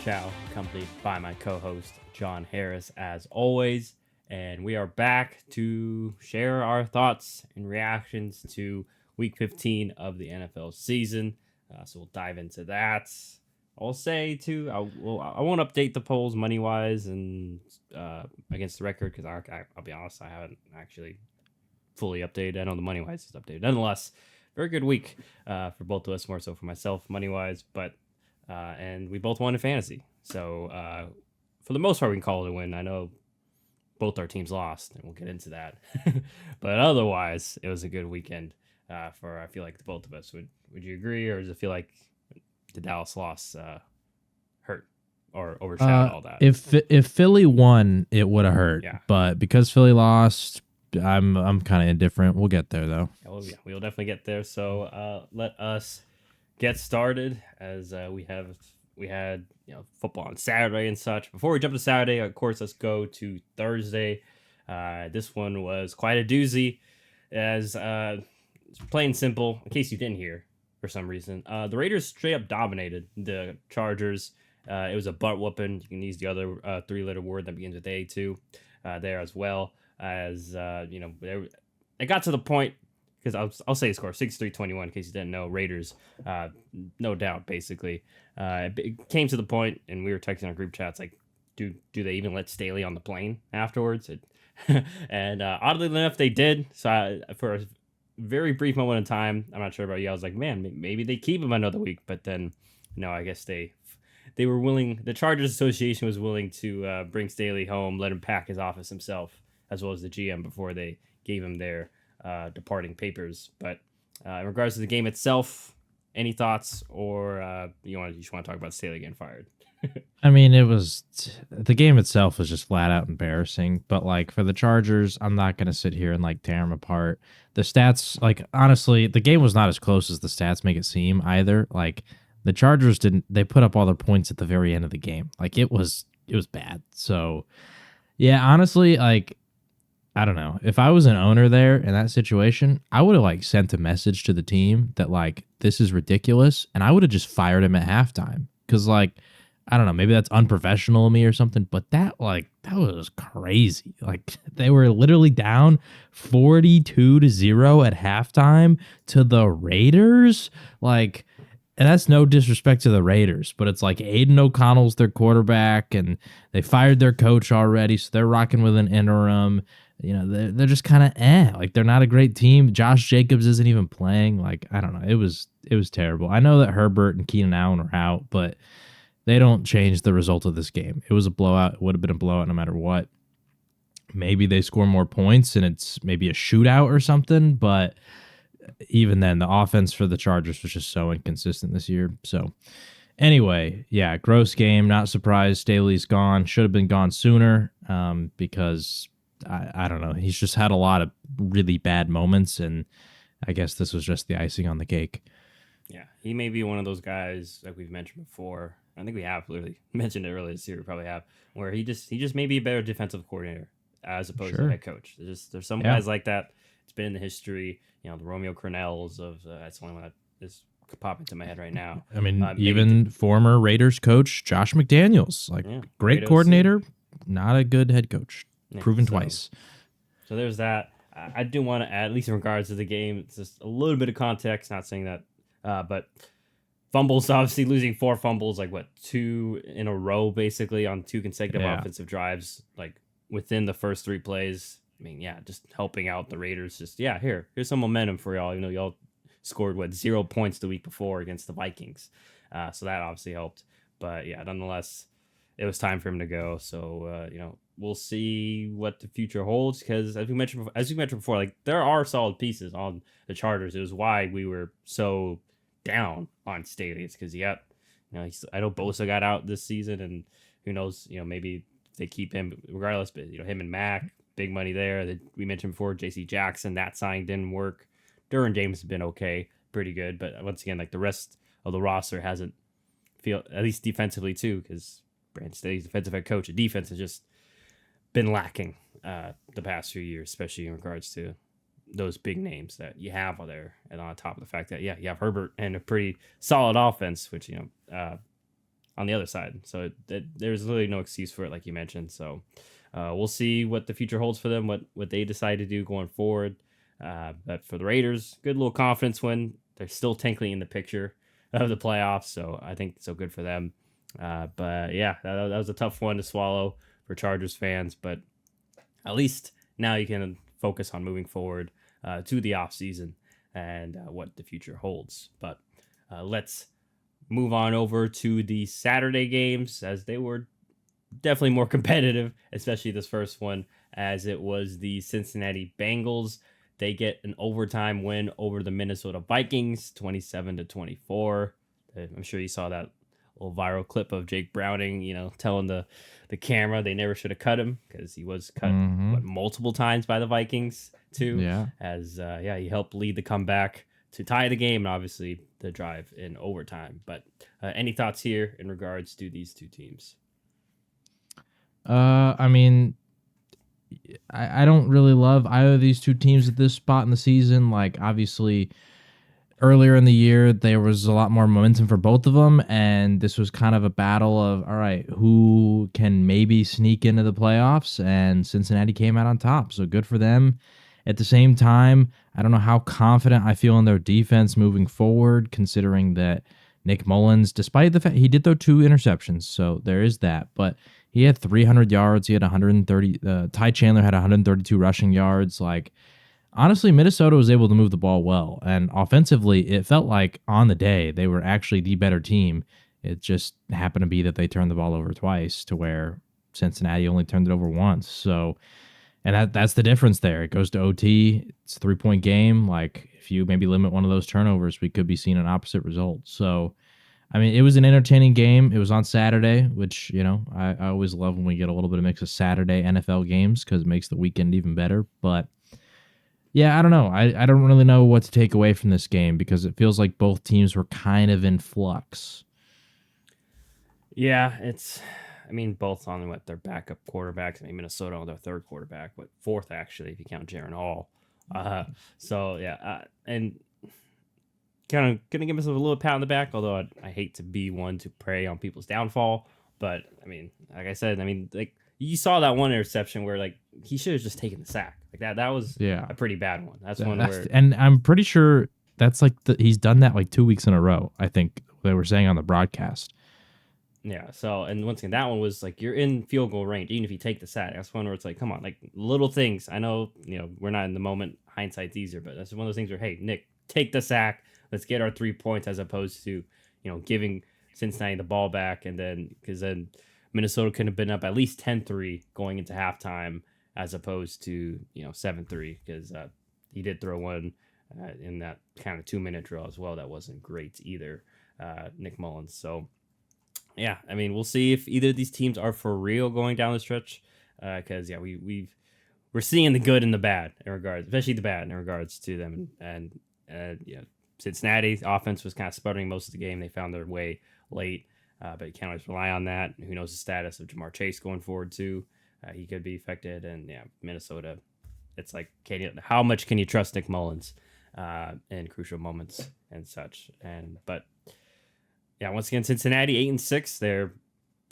Chow, accompanied by my co-host John Harris, as always, and we are back to share our thoughts and reactions to Week 15 of the NFL season. So we'll dive into that. I'll say too, I won't update the polls money wise and against the record because I'll be honest, I haven't actually fully updated. I know the money wise is updated. Nonetheless, very good week for both of us, more so for myself money wise, but. And we both won in fantasy. So for the most part, we can call it a win. I know both our teams lost, and we'll get into that. But otherwise, it was a good weekend for, I feel like, the both of us. Would you agree, or does it feel like the Dallas loss hurt or overshadowed all that? If Philly won, it would have hurt. Yeah. But because Philly lost, I'm kind of indifferent. We'll get there, though. Yeah, we'll definitely get there. So let us get started as we had football on Saturday and such. Before we jump to Saturday, of course, let's go to Thursday. This one was quite a doozy, as plain simple. In case you didn't hear, for some reason, the Raiders straight up dominated the Chargers. It was a butt whooping. You can use the other three-letter word that begins with A too, there as well. As it got to the point. Because I'll say the score 63-21 in case you didn't know. Raiders, no doubt, basically. It came to the point, and we were texting our group chats like, do they even let Staley on the plane afterwards? And oddly enough, they did. So for a very brief moment in time, I'm not sure about you, I was like, man, maybe they keep him another week. But then, no, I guess they were willing. The Chargers Association was willing to bring Staley home, let him pack his office himself, as well as the GM before they gave him their departing papers. But in regards to the game itself, any thoughts, or you just want to talk about Staley getting fired? I mean, the game itself was just flat out embarrassing. But like for the Chargers, I'm not gonna sit here and like tear them apart. The stats, like honestly, the game was not as close as the stats make it seem either. Like the Chargers they put up all their points at the very end of the game. Like it was bad. So yeah, honestly, like. I don't know. If I was an owner there in that situation, I would have like sent a message to the team that like this is ridiculous, and I would have just fired him at halftime. Because like I don't know, maybe that's unprofessional of me or something, but that was crazy. Like they were literally down 42-0 at halftime to the Raiders. Like, and that's no disrespect to the Raiders, but it's like Aiden O'Connell's their quarterback, and they fired their coach already, so they're rocking with an interim. You know, they're just kind of like they're not a great team. Josh Jacobs isn't even playing. Like, I don't know. It was terrible. I know that Herbert and Keenan Allen are out, but they don't change the result of this game. It was a blowout. It would have been a blowout no matter what. Maybe they score more points and it's maybe a shootout or something, but even then, the offense for the Chargers was just so inconsistent this year. So anyway, yeah, gross game. Not surprised Staley's gone. Should have been gone sooner because I don't know. He's just had a lot of really bad moments, and I guess this was just the icing on the cake. Yeah, he may be one of those guys like we've mentioned before. I think we have literally mentioned it earlier this year. We probably have, where he just may be a better defensive coordinator as opposed to head coach. There's some guys like that. It's been in the history. You know, the Romeo Crennels of that's the only one that is popping into my head right now. I mean, even former Raiders coach Josh McDaniels, great coordinator, not a good head coach. Proven twice. So there's that. I do want to add, at least in regards to the game, it's just a little bit of context, not saying that, but fumbles, obviously losing 4 fumbles, like 2 in a row, basically on 2 consecutive offensive drives, like within the first 3 plays. I mean, yeah, just helping out the Raiders. Just, here's some momentum for y'all. You know, y'all scored, 0 points the week before against the Vikings. So that obviously helped. But yeah, nonetheless, it was time for him to go. So, we'll see what the future holds, because as we mentioned before, like there are solid pieces on the Chargers. It was why we were so down on Staley. It's because I know Bosa got out this season, and who knows, maybe they keep him regardless. But him and Mac, big money there. That we mentioned before, J.C. Jackson, that signing didn't work. Derwin James has been okay, pretty good, but once again, like the rest of the roster hasn't feel, at least defensively too, because Brandon Staley's defensive head coach. The defense has just been lacking the past few years, especially in regards to those big names that you have there. And on top of the fact that, you have Herbert and a pretty solid offense, which, on the other side. So there's really no excuse for it, like you mentioned. So we'll see what the future holds for them, what they decide to do going forward. But for the Raiders, good little confidence win. They're still technically in the picture of the playoffs, so I think so good for them. But yeah, that was a tough one to swallow for Chargers fans. But at least now you can focus on moving forward to the offseason and what the future holds. But let's move on over to the Saturday games, as they were definitely more competitive, especially this first one, as it was the Cincinnati Bengals. They get an overtime win over the Minnesota Vikings, 27-24. I'm sure you saw that little viral clip of Jake Browning, telling the camera they never should have cut him, because he was cut multiple times by the Vikings too. Yeah. As he helped lead the comeback to tie the game, and obviously the drive in overtime. But any thoughts here in regards to these two teams? I mean, I don't really love either of these two teams at this spot in the season. Like, obviously, earlier in the year, there was a lot more momentum for both of them, and this was kind of a battle of, all right, who can maybe sneak into the playoffs, and Cincinnati came out on top, so good for them. At the same time, I don't know how confident I feel in their defense moving forward, considering that Nick Mullins, despite the fact he did throw 2 interceptions, so there is that, but he had 300 yards. He had 130. Ty Chandler had 132 rushing yards. Like, honestly, Minnesota was able to move the ball well. And offensively, it felt like on the day they were actually the better team. It just happened to be that they turned the ball over twice, to where Cincinnati only turned it over once. So, and that's the difference there. It goes to OT. It's a 3-point game. Like, if you maybe limit one of those turnovers, we could be seeing an opposite result. So, I mean, it was an entertaining game. It was on Saturday, which, I always love when we get a little bit of mix of Saturday NFL games, because it makes the weekend even better. But yeah, I don't know. I don't really know what to take away from this game, because it feels like both teams were kind of in flux. Yeah, both on their backup quarterbacks. Minnesota on their third quarterback, fourth actually, if you count Jaron Hall. And kind of gonna give myself a little pat on the back, although I hate to be one to prey on people's downfall. But like I said, like you saw that one interception where like he should have just taken the sack. Like that was a pretty bad one. That's one where, and I'm pretty sure that's like he's done that like 2 weeks in a row. I think they were saying on the broadcast. Yeah. So, and once again, that one was like you're in field goal range, even if you take the sack. That's one where it's like, come on, like little things. I know we're not in the moment. Hindsight's easier, but that's one of those things where, hey, Nick, take the sack. Let's get our 3 points, as opposed to, giving Cincinnati the ball back. And then, because then Minnesota could have been up at least 10-3 going into halftime, as opposed to, 7-3, because he did throw one in that kind of 2-minute drill as well. That wasn't great either, Nick Mullins. So, yeah, we'll see if either of these teams are for real going down the stretch, because, we're seeing the good and the bad in regards, especially the bad in regards to them. And Cincinnati's offense was kind of sputtering most of the game. They found their way late, but you can't always rely on that. Who knows the status of Jamar Chase going forward too? He could be affected. And Minnesota, it's like, how much can you trust Nick Mullins in crucial moments and such? But once again, Cincinnati 8-6. They're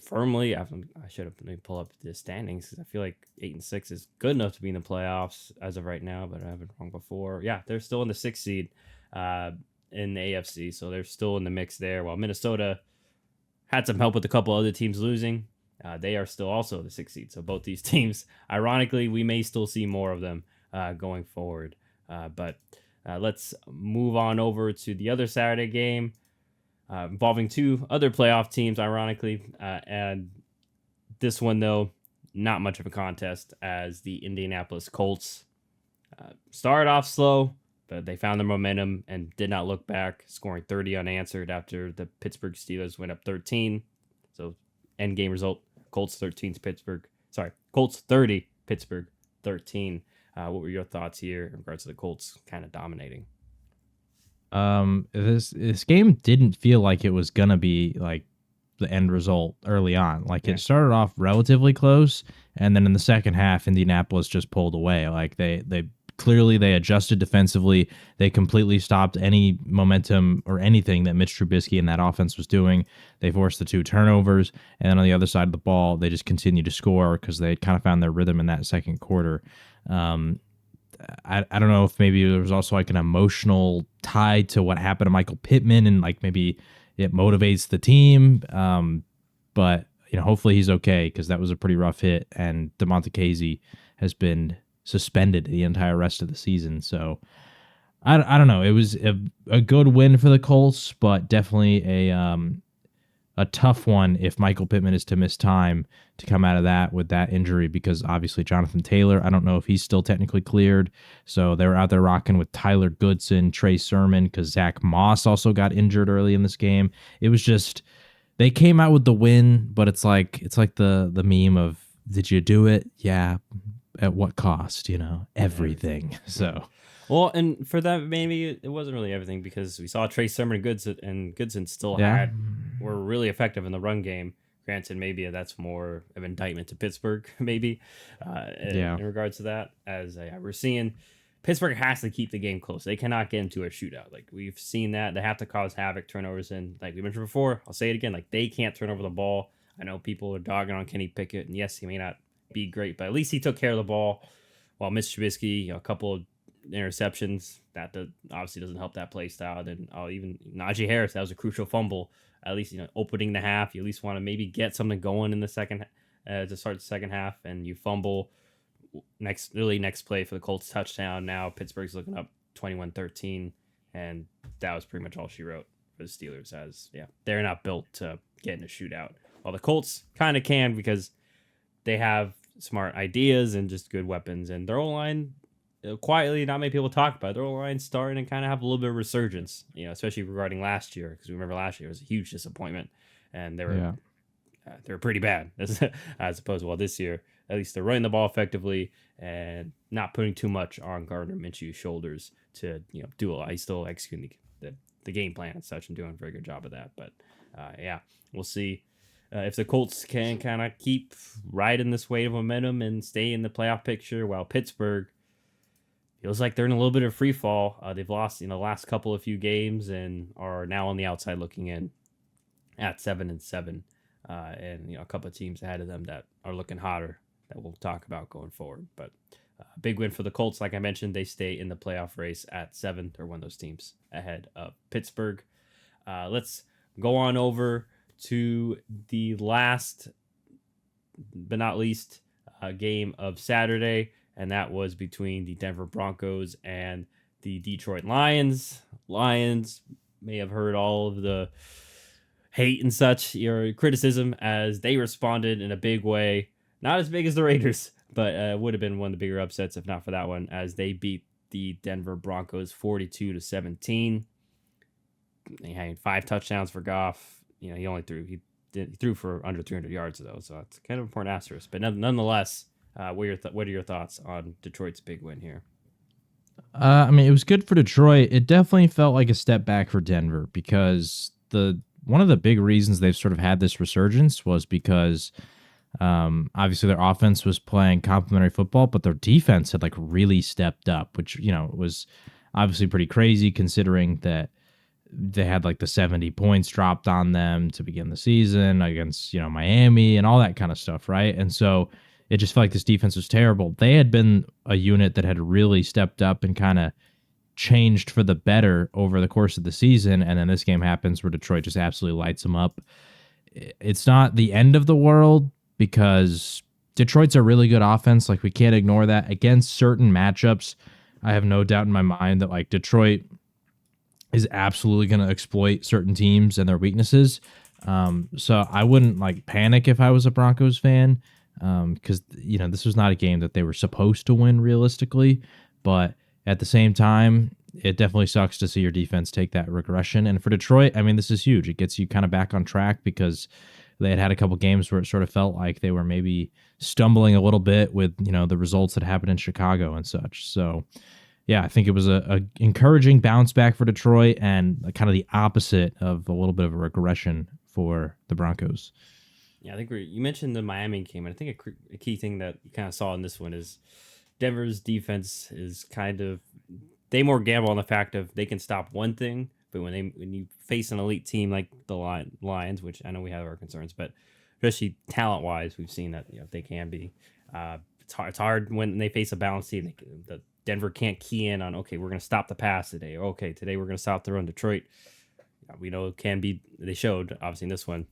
firmly. I should have let me pull up the standings, because I feel like 8-6 is good enough to be in the playoffs as of right now. But I have been wrong before. Yeah, they're still in the 6th seed in the AFC, so they're still in the mix there. While Minnesota had some help with a couple other teams losing, they are still also the 6th seed. So both these teams, ironically, we may still see more of them going forward. But let's move on over to the other Saturday game involving 2 other playoff teams, ironically. And this one, though, not much of a contest, as the Indianapolis Colts started off slow, but they found their momentum and did not look back, scoring 30 unanswered after the Pittsburgh Steelers went up 13. So end game result, Colts 13 to Pittsburgh. Sorry, Colts 30, Pittsburgh 13. What were your thoughts here in regards to the Colts kind of dominating? This game didn't feel like it was gonna be like the end result early on. Like, it started off relatively close, and then in the second half, Indianapolis just pulled away. Like they clearly they adjusted defensively. They completely stopped any momentum or anything that Mitch Trubisky and that offense was doing. They forced the 2 turnovers, and then on the other side of the ball, they just continued to score because they kind of found their rhythm in that second quarter. I don't know if maybe there was also like an emotional tie to what happened to Michael Pittman, and like maybe it motivates the team. But hopefully he's okay, because that was a pretty rough hit, and DeMonte Casey has been suspended the entire rest of the season. So I don't know. It was a good win for the Colts, but definitely a tough one if Michael Pittman is to miss time to come out of that with that injury, because obviously Jonathan Taylor, I don't know if he's still technically cleared. So they were out there rocking with Tyler Goodson, Trey Sermon, because Zach Moss also got injured early in this game. It was just, they came out with the win, but it's like the meme of, did you do it? Yeah. At what cost? Everything. So. Well, and for that, maybe it wasn't really everything, because we saw Trey Sermon and Goodson still were really effective in the run game. Granted, maybe that's more of an indictment to Pittsburgh, maybe, in regards to that. As we're seeing, Pittsburgh has to keep the game close. They cannot get into a shootout. Like, we've seen that. They have to cause havoc, turnovers, and like we mentioned before, I'll say it again, like, they can't turn over the ball. I know people are dogging on Kenny Pickett, and yes, he may not be great, but at least he took care of the ball, while Mitch Trubisky, a couple of interceptions, that obviously doesn't help that play style. And even Najee Harris, that was a crucial fumble. At least opening the half, you at least want to maybe get something going in the second to start the second half, and you fumble next play for the Colts touchdown. Now Pittsburgh's looking up 21-13, and that was pretty much all she wrote for the Steelers. As they're not built to get in a shootout, while the Colts kind of can, because they have smart ideas and just good weapons, and their O-line, quietly, not many people talk about it, their O-line starting to kind of have a little bit of resurgence, especially regarding last year, because we remember last year was a huge disappointment, and they were pretty bad as opposed to, well, this year at least they're running the ball effectively and not putting too much on Gardner Minshew's shoulders to do a lot. He's still executing the game plan and such, and doing a very good job of that. But we'll see if the Colts can kind of keep riding this wave of momentum and stay in the playoff picture, while Pittsburgh feels like they're in a little bit of free fall. They've lost the last couple of few games and are now on the outside looking in at 7-7, and a couple of teams ahead of them that are looking hotter that we'll talk about going forward. But big win for the Colts. Like I mentioned, they stay in the playoff race at 7. They're one of those teams ahead of Pittsburgh. Let's go on over to the last but not least game of Saturday, and that was between the Denver Broncos and the Detroit Lions. Lions may have heard all of the hate and such, your criticism, as they responded in a big way. Not as big as the Raiders, but would have been one of the bigger upsets if not for that one, as they beat the Denver Broncos 42-17. He had 5 touchdowns for Goff. He only threw for under 300 yards though, so it's kind of an important asterisk. But nonetheless, what are your thoughts on Detroit's big win here? It was good for Detroit. It definitely felt like a step back for Denver, because one of the big reasons they've sort of had this resurgence was because obviously their offense was playing complementary football, but their defense had really stepped up, which was obviously pretty crazy considering that they had the 70 points dropped on them to begin the season against Miami and all that kind of stuff, right? And so it just felt like this defense was terrible. They had been a unit that had really stepped up and kind of changed for the better over the course of the season, and then this game happens where Detroit just absolutely lights them up. It's not the end of the world, because Detroit's a really good offense. We can't ignore that. Against certain matchups, I have no doubt in my mind that Detroit is absolutely going to exploit certain teams and their weaknesses. So I wouldn't panic if I was a Broncos fan, because this was not a game that they were supposed to win realistically. But at the same time, it definitely sucks to see your defense take that regression. And for Detroit, this is huge. It gets you kind of back on track, because they had a couple games where it sort of felt like they were maybe stumbling a little bit with the results that happened in Chicago and such. So yeah, I think it was a encouraging bounce back for Detroit, and kind of the opposite of a little bit of a regression for the Broncos. Yeah, I think you mentioned the Miami game, and I think a key thing that you kind of saw in this one is Denver's defense is kind of they more gamble on the fact of they can stop one thing, but when you face an elite team like the Lions, which I know we have our concerns, but especially talent wise, we've seen that they can be. It's hard when they face a balanced team. The Denver can't key in on okay, we're going to stop the pass today. Or, okay, today we're going to stop the run. Detroit, we know it can be. They showed obviously in this one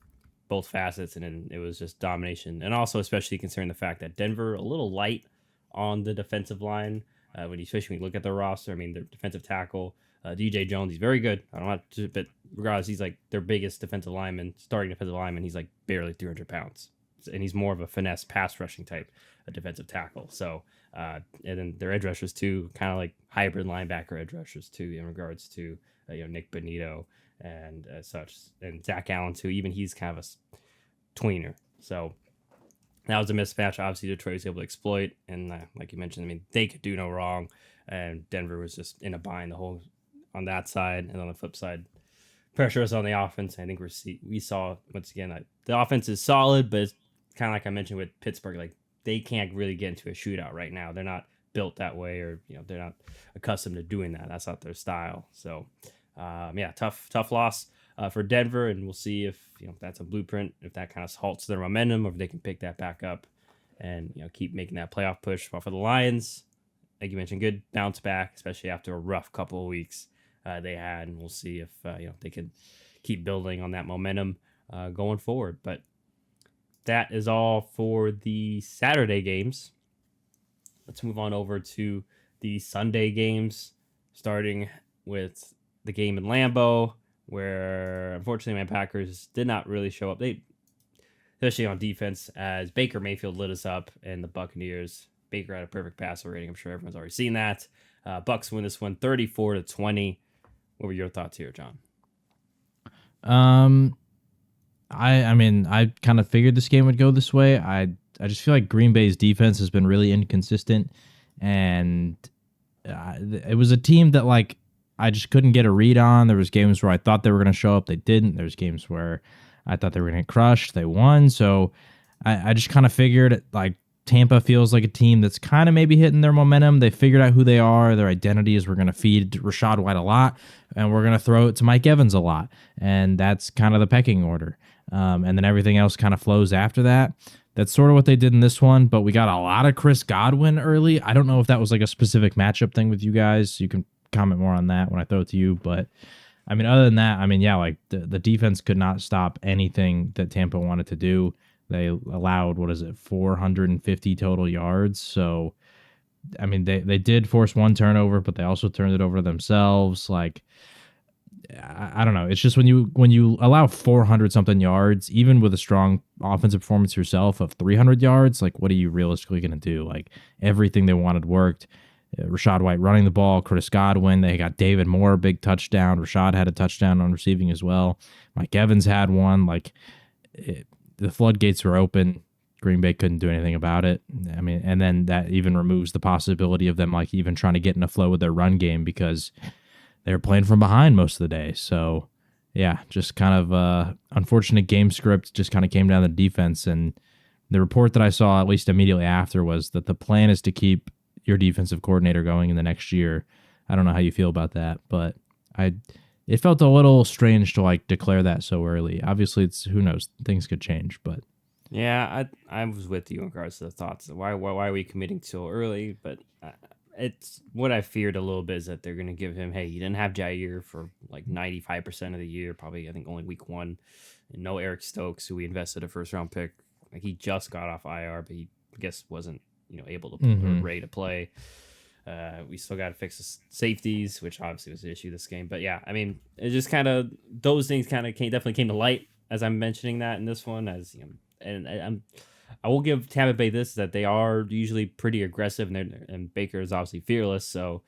both facets, and then it was just domination, and also especially considering the fact that Denver a little light on the defensive line. Especially when you look at their roster, I mean, their defensive tackle, DJ Jones, he's very good. I don't have to, but regardless, he's like their biggest defensive lineman, starting defensive lineman. He's like barely 300 pounds, and he's more of a finesse pass rushing type of defensive tackle. So, and then their edge rushers too, kind of like hybrid linebacker edge rushers too, in regards to Nick Bonito and such, and Zach Allen too. Even he's kind of a tweener. So that was a mismatch. Obviously, Detroit was able to exploit, and like you mentioned, I mean, they could do no wrong, and Denver was just in a bind the whole on that side, and on the flip side, pressure us on the offense. I think we saw once again the offense is solid, but it's kind of like I mentioned with Pittsburgh, like they can't really get into a shootout right now. They're not built that way, or they're not accustomed to doing that. That's not their style. So, tough loss for Denver, and we'll see if that's a blueprint, if that kind of halts their momentum, or if they can pick that back up and keep making that playoff push. But for the Lions, like you mentioned, good bounce back, especially after a rough couple of weeks they had, and we'll see if they can keep building on that momentum going forward. But that is all for the Saturday games. Let's move on over to the Sunday games, starting with the game in Lambeau, where unfortunately my Packers did not really show up. They, especially on defense, as Baker Mayfield lit us up, and the Buccaneers. Baker had a perfect passer rating. I'm sure everyone's already seen that. Bucks win this one 34-20. What were your thoughts here, John? I mean, I kind of figured this game would go this way. I just feel like Green Bay's defense has been really inconsistent, and it was a team that like I just couldn't get a read on. There was games where I thought they were going to show up, they didn't. There's games where I thought they were going to get crushed, they won. So I just kind of figured like Tampa feels like a team that's kind of maybe hitting their momentum. They figured out who they are. Their identity is we're going to feed Rachaad White a lot, and we're going to throw it to Mike Evans a lot. And that's kind of the pecking order. And then everything else kind of flows after that. That's sort of what they did in this one, but we got a lot of Chris Godwin early. I don't know if that was like a specific matchup thing with you guys. You can comment more on that when I throw it to you. But I mean, other than that, I mean, yeah, like the defense could not stop anything that Tampa wanted to do. They allowed, 450 total yards. So, I mean, they did force one turnover, but they also turned it over themselves. Like, I don't know. It's just when you allow 400 something yards, even with a strong offensive performance yourself of 300 yards, like what are you realistically going to do? Like everything they wanted worked. Rachaad White running the ball, Chris Godwin. They got David Moore, big touchdown. Rashad had a touchdown on receiving as well. Mike Evans had one. Like the floodgates were open. Green Bay couldn't do anything about it. I mean, and then that even removes the possibility of them like even trying to get in a flow with their run game because they were playing from behind most of the day. So, yeah, just kind of unfortunate game script just kind of came down to the defense. And the report that I saw, at least immediately after, was that the plan is to keep your defensive coordinator going in the next year. I don't know how you feel about that, but it felt a little strange to like declare that so early. Obviously, it's who knows, things could change, but yeah, I was with you in regards to the thoughts. Why are we committing so early? But it's what I feared a little bit is that they're going to give him, hey, you didn't have Jair for like 95% of the year, probably I think only week one, and no Eric Stokes, who we invested a first round pick. Like he just got off IR, but he I guess wasn't able to or ready to play. We still got to fix the safeties, which obviously was an issue this game. But yeah, I mean, it just kind of those things kind of definitely came to light as I'm mentioning that in this one. As and I will give Tampa Bay this, that they are usually pretty aggressive, and Baker is obviously fearless, so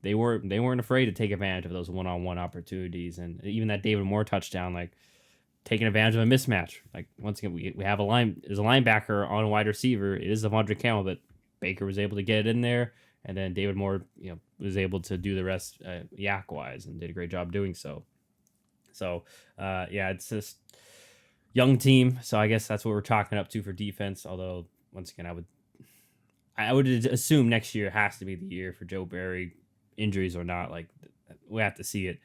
they weren't afraid to take advantage of those one-on-one opportunities, and even that David Moore touchdown, like taking advantage of a mismatch. Like once again, we have there's a linebacker on a wide receiver. It is Devondre Campbell, but Baker was able to get it in there, and then David Moore, was able to do the rest yak-wise and did a great job doing so. So, yeah, it's just young team, so I guess that's what we're chalking up to for defense. Although, once again, I would assume next year has to be the year for Joe Barry, injuries or not. Like we have to see it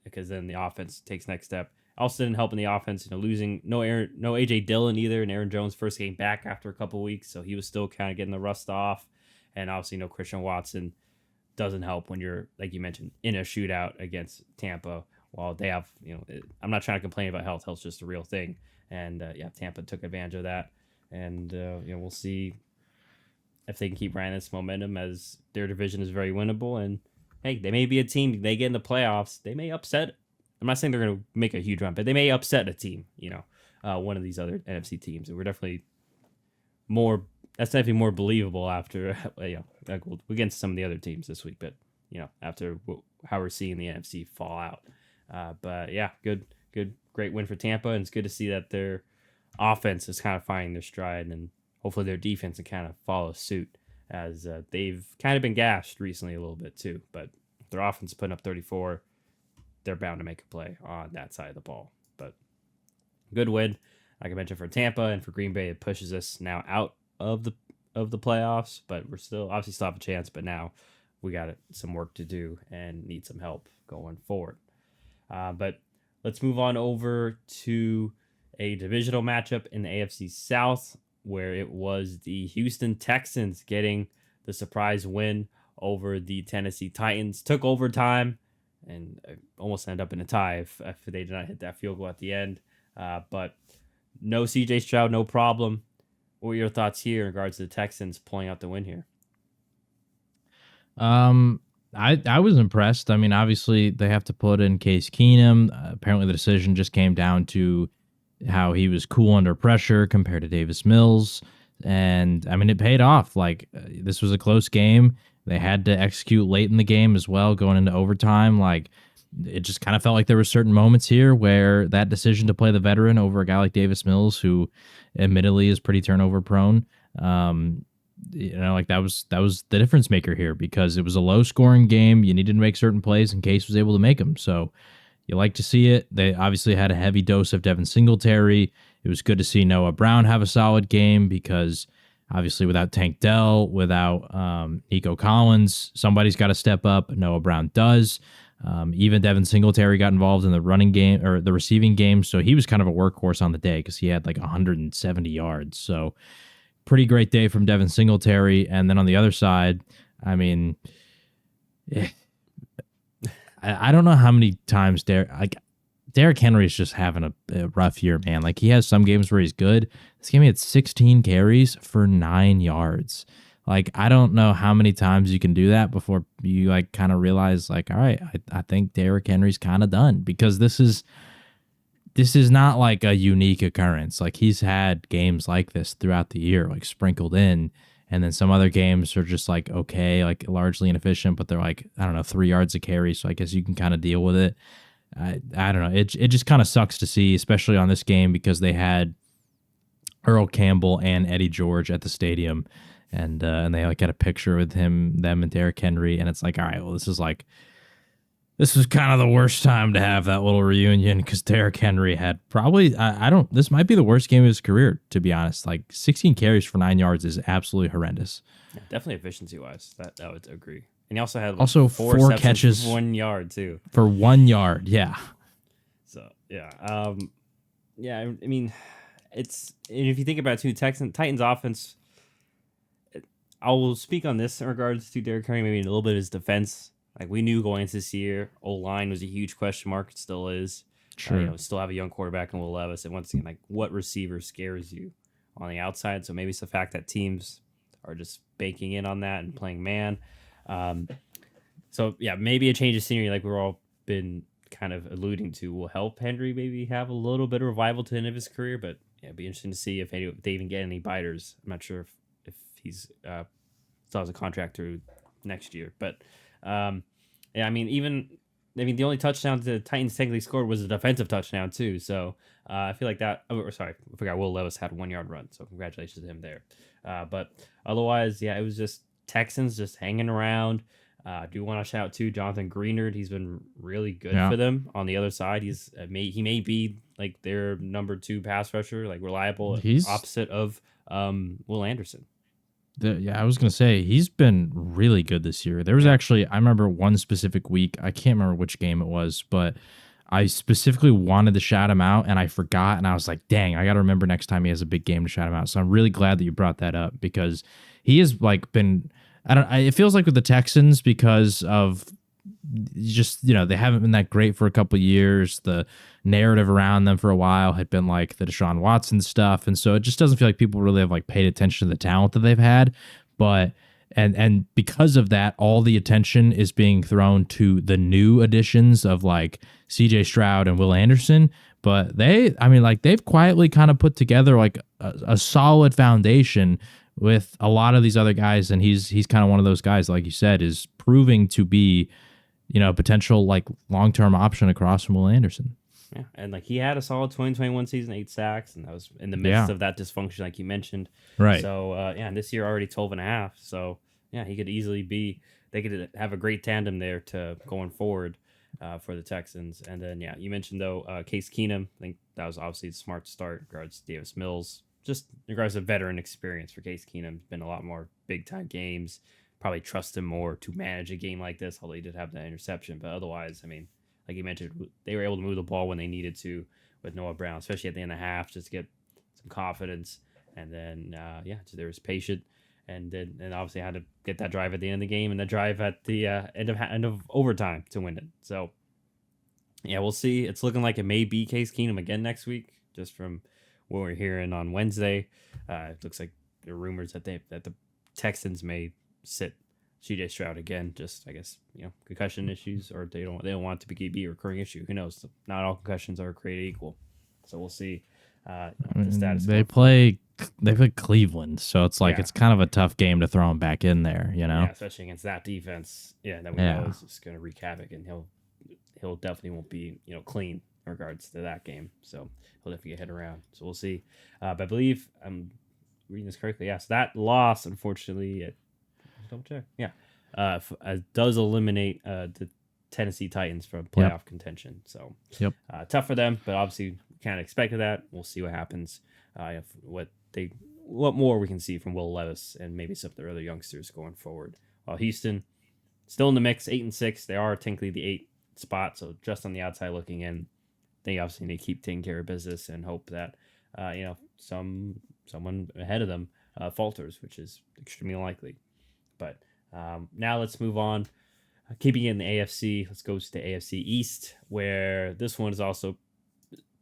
because then the offense takes next step. Also didn't help in the offense, losing no AJ Dillon either, and Aaron Jones first came back after a couple weeks, so he was still kind of getting the rust off, and obviously no Christian Watson doesn't help when you're, like you mentioned, in a shootout against Tampa. While they have, I'm not trying to complain about health. Health's just a real thing, and Tampa took advantage of that, and we'll see if they can keep riding this momentum as their division is very winnable. And hey, they may be a team, they get in the playoffs, they may upset. I'm not saying they're going to make a huge run, but they may upset a team, one of these other NFC teams. And we're definitely that's definitely more believable after, like we'll get into some of the other teams this week, but, after how we're seeing the NFC fall out. But yeah, great win for Tampa. And it's good to see that their offense is kind of finding their stride, and hopefully their defense can kind of follow suit, as they've kind of been gashed recently a little bit too. But if their offense is putting up 34, they're bound to make a play on that side of the ball. But good win, like I mentioned, for Tampa, and for Green Bay, it pushes us now out of the playoffs. But we're still have a chance. But now we got some work to do and need some help going forward. But let's move on over to a divisional matchup in the AFC South, where it was the Houston Texans getting the surprise win over the Tennessee Titans. Took overtime and almost ended up in a tie if they did not hit that field goal at the end. But no CJ Stroud, no problem. What were your thoughts here in regards to the Texans pulling out the win here? I was impressed. I mean, obviously they have to put in Case Keenum. Apparently the decision just came down to how he was cool under pressure compared to Davis Mills. And I mean, it paid off. Like, this was a close game. They had to execute late in the game as well, going into overtime. Like, it just kind of felt like there were certain moments here where that decision to play the veteran over a guy like Davis Mills, who admittedly is pretty turnover prone, like that was the difference maker here, because it was a low scoring game. You needed to make certain plays, and Case was able to make them. So you like to see it. They obviously had a heavy dose of Devin Singletary. It was good to see Noah Brown have a solid game, because obviously without Tank Dell, without Nico Collins, somebody's got to step up. Noah Brown does. Even Devin Singletary got involved in the running game or the receiving game. So he was kind of a workhorse on the day, because he had like 170 yards. So pretty great day from Devin Singletary. And then on the other side, I mean, I don't know how many times Derrick Henry is just having a rough year, man. Like, he has some games where he's good. This game he had 16 carries for 9 yards. Like, I don't know how many times you can do that before you like kind of realize, like, all right, I think Derrick Henry's kind of done, because this is not like a unique occurrence. Like, he's had games like this throughout the year, like sprinkled in. And then some other games are just like, okay, like largely inefficient, but they're like, I don't know, 3 yards a carry. So I guess you can kind of deal with it. I don't know. It just kind of sucks to see, especially on this game, because they had Earl Campbell and Eddie George at the stadium, and they like got a picture with them and Derrick Henry. And it's like, all right, well, this is kind of the worst time to have that little reunion, because Derrick Henry had probably, this might be the worst game of his career, to be honest. Like, 16 carries for 9 yards is absolutely horrendous. Yeah, definitely efficiency-wise, that I would agree. And he also had four catches for 1 yard, too. For 1 yard, yeah. So, yeah. I mean, and if you think about it, too, Titans offense, I will speak on this in regards to Derrick Henry, maybe a little bit of his defense. Like, we knew going into this year, O-line was a huge question mark. It still is. Sure. Still have a young quarterback in Will Levis. And once again, like, what receiver scares you on the outside? So maybe it's the fact that teams are just baking in on that and playing man. So, yeah, maybe a change of scenery, like we've all been kind of alluding to, will help Henry maybe have a little bit of revival to the end of his career. But yeah, it'd be interesting to see if they even get any biters. I'm not sure if he's still has a contract through next year. But the only touchdown the Titans technically scored was a defensive touchdown too. So I feel like that. Oh, sorry, I forgot. Will Levis had 1 yard run, so congratulations to him there. But otherwise, yeah, it was just Texans just hanging around. I do want to shout out to Jonathan Greenard. He's been really good for them on the other side. He may be like their number 2 pass rusher, like reliable, opposite of Will Anderson. Yeah, I was gonna say he's been really good this year. There was Yeah. actually, I remember one specific week. I can't remember which game it was, but I specifically wanted to shout him out, and I forgot. And I was like, "Dang, I got to remember next time he has a big game to shout him out." So I'm really glad that you brought that up because he has like been. I don't. It feels like with the Texans because of just they haven't been that great for a couple of years. The narrative around them for a while had been like the Deshaun Watson stuff, and so it just doesn't feel like people really have like paid attention to the talent that they've had. But and because of that, all the attention is being thrown to the new additions of like C.J. Stroud and Will Anderson. But I mean, like they've quietly kind of put together like a solid foundation with a lot of these other guys, and he's kind of one of those guys, like you said, is proving to be a potential like long-term option across from Will Anderson. Yeah, and like he had a solid 2021 season, 8 sacks, and that was in the midst Yeah. of that dysfunction, like you mentioned. Right. So yeah, and this year already 12 and a half. So yeah, he could easily be. They could have a great tandem there to going forward for the Texans. And then yeah, you mentioned though Case Keenum. I think that was obviously a smart start. In regards to Davis Mills, just in regards to veteran experience for Case Keenum, been a lot more big time games. Probably trust him more to manage a game like this, although he did have that interception. But otherwise, I mean, like you mentioned, they were able to move the ball when they needed to with Noah Brown, especially at the end of the half, just to get some confidence. And then, yeah, so they was patient, and obviously had to get that drive at the end of the game and the drive at the end of overtime to win it. So, yeah, we'll see. It's looking like it may be Case Keenum again next week, just from what we're hearing on Wednesday. It looks like there are rumors that the Texans may sit CJ Stroud again. Just I guess concussion issues, or they don't want it to be a recurring issue. Who knows? Not all concussions are created equal, so we'll see. The status. They play Cleveland, so it's like Yeah. it's kind of a tough game to throw him back in there. Yeah, especially against that defense. Yeah, that we know is just going to wreak havoc, and he'll definitely won't be clean in regards to that game. So he'll definitely get hit around. So we'll see. But I believe I'm reading this correctly. Yes, that loss, unfortunately, double check. Yeah, does eliminate the Tennessee Titans from playoff contention. So Yep. Tough for them, but obviously kind of expected that. We'll see what happens. What more we can see from Will Levis and maybe some of the other youngsters going forward. While Houston still in the mix, 8-6. They are technically the 8th spot, so just on the outside looking in. They obviously need to keep taking care of business and hope that someone ahead of them falters, which is extremely unlikely. But now let's move on. Keeping it in the AFC, let's go to the AFC East, where this one is also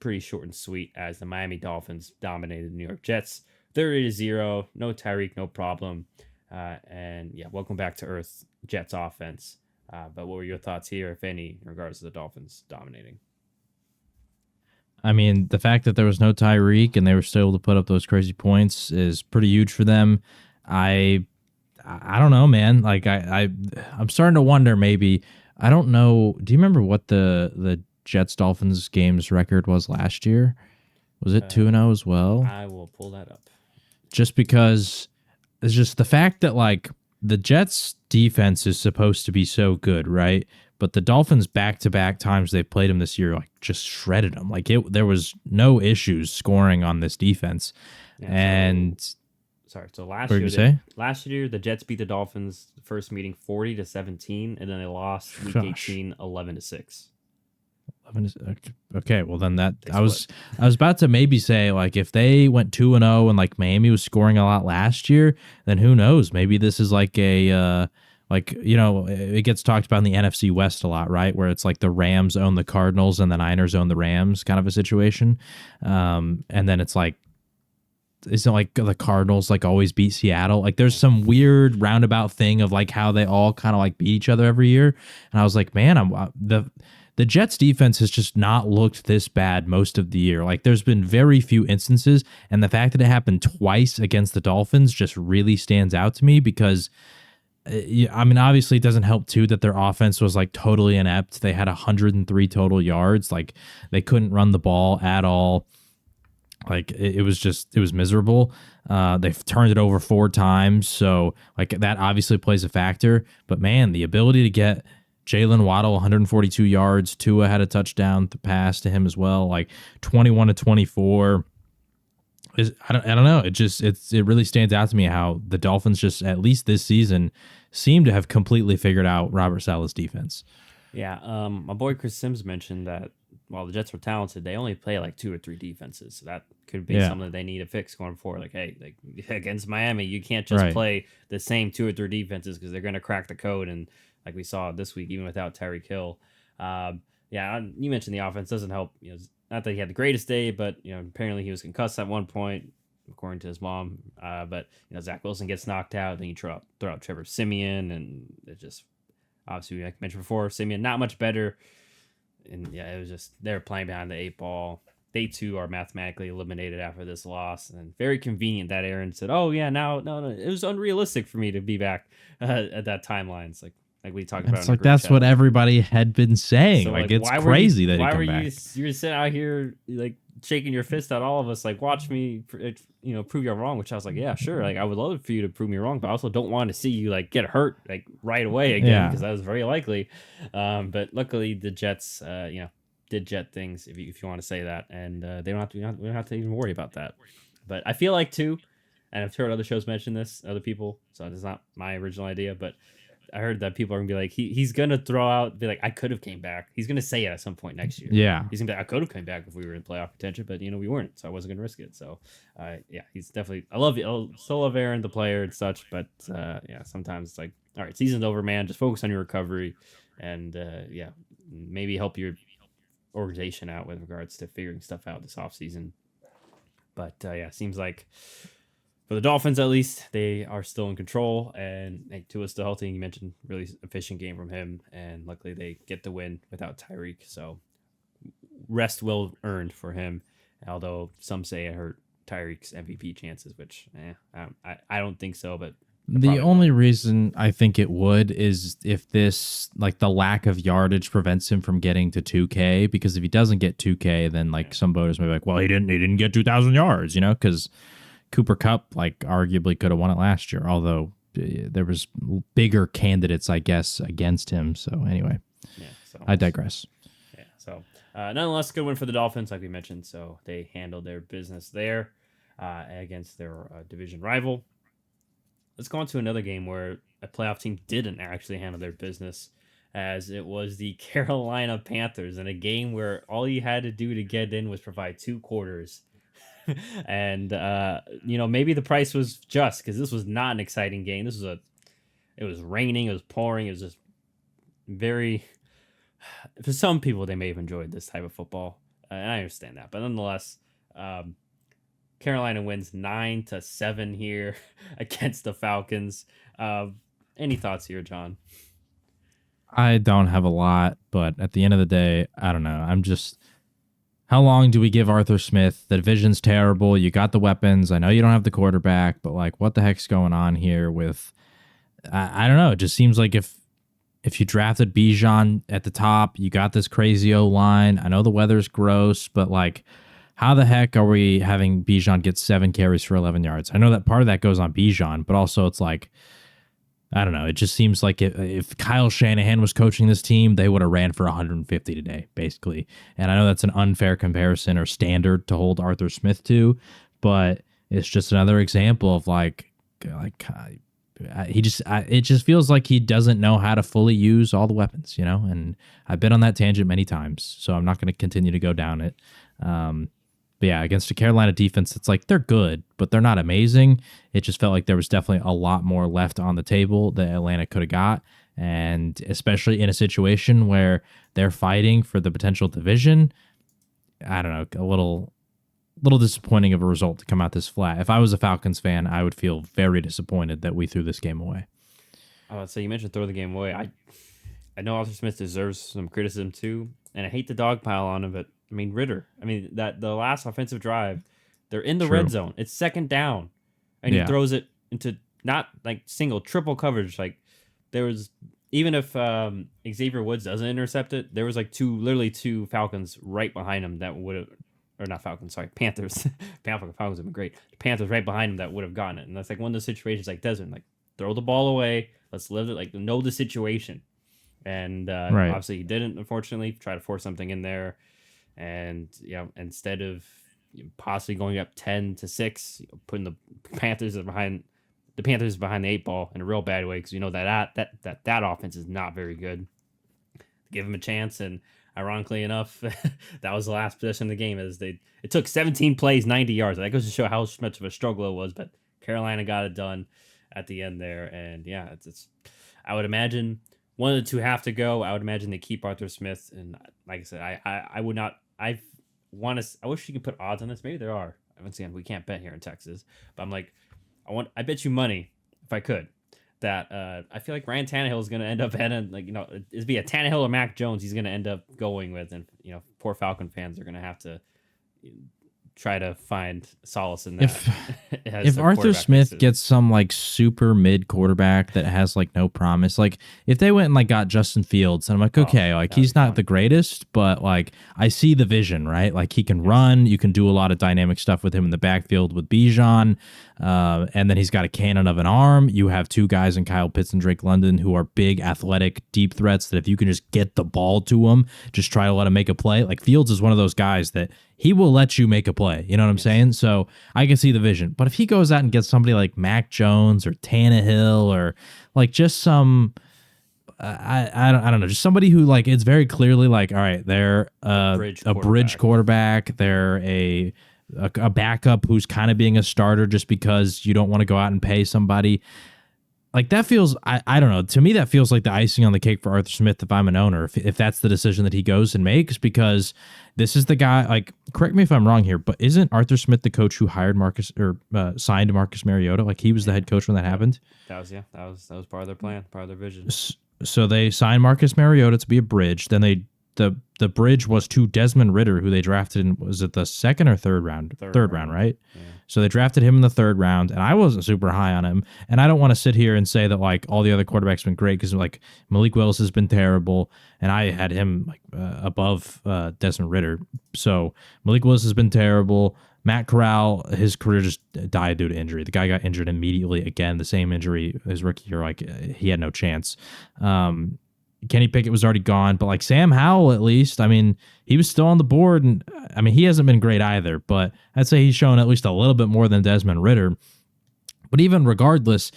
pretty short and sweet as the Miami Dolphins dominated the New York Jets 30-0. No Tyreek, no problem. And yeah, welcome back to earth, Jets offense. But what were your thoughts here, if any, in regards to the Dolphins dominating? I mean, the fact that there was no Tyreek and they were still able to put up those crazy points is pretty huge for them. I don't know, man. Like I'm starting to wonder. Maybe I don't know. Do you remember what the Jets Dolphins games record was last year? Was it 2-0 as well? I will pull that up. Just because it's just the fact that like the Jets defense is supposed to be so good, right? But the Dolphins back-to-back times they played them this year, like just shredded them. Like there was no issues scoring on this defense. Yeah, So last year the Jets beat the Dolphins the first meeting 40-17, and then they lost week 18 11-6. Okay, well then I was about to maybe say like if they went 2-0 and like Miami was scoring a lot last year, then who knows? Maybe this is like a it gets talked about in the NFC West a lot, right? Where it's like the Rams own the Cardinals and the Niners own the Rams kind of a situation. And then it's like, isn't like the Cardinals like always beat Seattle? Like there's some weird roundabout thing of like how they all kind of like beat each other every year. And I was like, man, the Jets defense has just not looked this bad most of the year. Like there's been very few instances. And the fact that it happened twice against the Dolphins just really stands out to me because I mean, obviously it doesn't help too that their offense was like totally inept. They had 103 total yards. Like they couldn't run the ball at all. Like it was miserable. They've turned it over 4 times. So like that obviously plays a factor, but man, the ability to get Jalen Waddle 142 yards, Tua had a touchdown pass to him as well, like 21-24. I don't know. It really stands out to me how the Dolphins just at least this season seem to have completely figured out Robert Saleh's defense. Yeah, my boy Chris Sims mentioned that while the Jets were talented, they only play like two or three defenses. So that could be Yeah, something they need to fix going forward. Like, hey, like against Miami, you can't just right. play the same two or three defenses because they're going to crack the code. And like we saw this week, even without Tyreek Hill, yeah, you mentioned the offense doesn't help. Not that he had the greatest day, but apparently he was concussed at one point, according to his mom. But Zach Wilson gets knocked out, then you throw out Trevor Simeon, and it just obviously, like I mentioned before, Simeon not much better. And yeah, it was just they were playing behind the eight ball. They too are mathematically eliminated after this loss, and very convenient that Aaron said, "Oh yeah, now no, it was unrealistic for me to be back at that timeline." It's like we talked about It's in our like group that's chat. what everybody had been saying. So Like like, it's crazy that he why were come you back. you were sitting out here like shaking your fist at all of us, like watch me, prove you wrong? Which I was like, yeah, sure, like I would love for you to prove me wrong, but I also don't want to see you like get hurt like right away again Yeah, because that was very likely. But luckily the Jets, did Jet things if you want to say that, and they don't have to we don't have to even worry about that. But I feel like too, and I've heard other shows mention this, other people, so it's not my original idea, but I heard that people are gonna be like, he's gonna throw out, be like, I could have came back. He's gonna say it at some point next year. yeah. He's gonna be like, I could have come back if we were in playoff contention, but we weren't, so I wasn't gonna risk it. So, yeah, he's definitely. I still love Aaron, the player and such, but yeah, sometimes it's like, all right, season's over, man. Just focus on your recovery, and yeah, maybe help your organization out with regards to figuring stuff out this offseason. But yeah, seems like for the Dolphins, at least, they are still in control, and hey, Tua's still healthy. You mentioned really efficient game from him, and luckily they get the win without Tyreek. So rest well earned for him. Although some say it hurt Tyreek's MVP chances, which I don't think so, but it The probably will. only reason I think it would is if this, like the lack of yardage prevents him from getting to 2K, because if he doesn't get 2K, then like Yeah, some voters may be like, well, he didn't get 2,000 yards, because Cooper Cup like arguably could have won it last year, although there was bigger candidates, I guess, against him. So anyway, yeah. So I digress. yeah, so nonetheless, good win for the Dolphins, like we mentioned. So they handled their business there against their division rival. Let's go on to another game where a playoff team didn't actually handle their business, as it was the Carolina Panthers in a game where all you had to do to get in was provide two quarters. And maybe the price was just because this was not an exciting game. It was raining, it was pouring, it was just very, for some people they may have enjoyed this type of football, and I understand that, but nonetheless, um, Carolina wins 9-7 here against the Falcons. Any thoughts here, John? I don't have a lot, but at the end of the day, I don't know. I'm just, how long do we give Arthur Smith? The division's terrible. You got the weapons. I know you don't have the quarterback, but like, what the heck's going on here with? I don't know. It just seems like if you drafted Bijan at the top, you got this crazy O line. I know the weather's gross, but like, how the heck are we having Bijan get 7 carries for 11 yards? I know that part of that goes on Bijan, but also it's like, I don't know. It just seems like if Kyle Shanahan was coaching this team, they would have ran for 150 today, basically. And I know that's an unfair comparison or standard to hold Arthur Smith to, but it's just another example of it just feels like he doesn't know how to fully use all the weapons, And I've been on that tangent many times, so I'm not going to continue to go down it. But yeah, against a Carolina defense, it's like they're good, but they're not amazing. It just felt like there was definitely a lot more left on the table that Atlanta could have got. And especially in a situation where they're fighting for the potential division, I don't know, a little disappointing of a result to come out this flat. If I was a Falcons fan, I would feel very disappointed that we threw this game away. So you mentioned throw the game away. I know Arthur Smith deserves some criticism too, and I hate the dogpile on him, but I mean Ritter. I mean that the last offensive drive, they're in the True. red zone. It's second down, and he Yeah. throws it into not like single, triple coverage. Like there was, even if Xavier Woods doesn't intercept it, there was like literally two Falcons right behind him that would have, or not Falcons, sorry, Panthers. Falcons have been great. The Panthers right behind him that would have gotten it, and that's like one of those situations like Desmond, like throw the ball away. Let's live it. Like know the situation. And Right. obviously he didn't, unfortunately, try to force something in there. And instead of possibly going up 10-6, putting the Panthers behind the eight ball in a real bad way, because we know that offense is not very good. Give them a chance, and ironically enough, that was the last possession of the game. It took 17 plays, 90 yards. That goes to show how much of a struggle it was, but Carolina got it done at the end there, and yeah, it's I would imagine one of the two have to go. I would imagine they keep Arthur Smith, and like I said, I would not. I wish you could put odds on this. Maybe there are. Once again, we can't bet here in Texas, but I'm like, I bet you money if I could that I feel like Ryan Tannehill is going to end up heading, like, it'd be a Tannehill or Mac Jones he's going to end up going with, and poor Falcon fans are going to have to try to find solace in that. If Arthur Smith gets some like super mid quarterback that has like no promise, like if they went and like got Justin Fields, and I'm like, okay, like he's not the greatest, but like I see the vision, right? Like he can run, you can do a lot of dynamic stuff with him in the backfield with Bijan, and then he's got a cannon of an arm. You have two guys in Kyle Pitts and Drake London who are big, athletic, deep threats that if you can just get the ball to them, just try to let him make a play. Like Fields is one of those guys that he will let you make a play. You know what I'm saying? So I can see the vision. But if he goes out and gets somebody like Mac Jones or Tannehill or like just some, I don't know, just somebody who like it's very clearly like, all right, they're a bridge quarterback. They're a backup who's kind of being a starter just because you don't want to go out and pay somebody. Like that feels, I don't know. To me, that feels like the icing on the cake for Arthur Smith if I'm an owner, if that's the decision that he goes and makes, because this is the guy, like, correct me if I'm wrong here, but isn't Arthur Smith the coach who hired signed Marcus Mariota? Like he was the head coach when that happened? That was part of their plan, part of their vision. So they signed Marcus Mariota to be a bridge. Then the bridge was to Desmond Ridder, who they drafted in, was it the second or third round? Third round, right? Yeah. So they drafted him in the third round, and I wasn't super high on him. And I don't want to sit here and say that like all the other quarterbacks have been great, because like Malik Willis has been terrible, and I had him like above Desmond Ridder. So Malik Willis has been terrible. Matt Corral, his career just died due to injury. The guy got injured immediately again, the same injury his rookie year. Like he had no chance. Kenny Pickett was already gone, but like Sam Howell, at least, I mean, he was still on the board, and I mean, he hasn't been great either, but I'd say he's shown at least a little bit more than Desmond Ridder. But even regardless,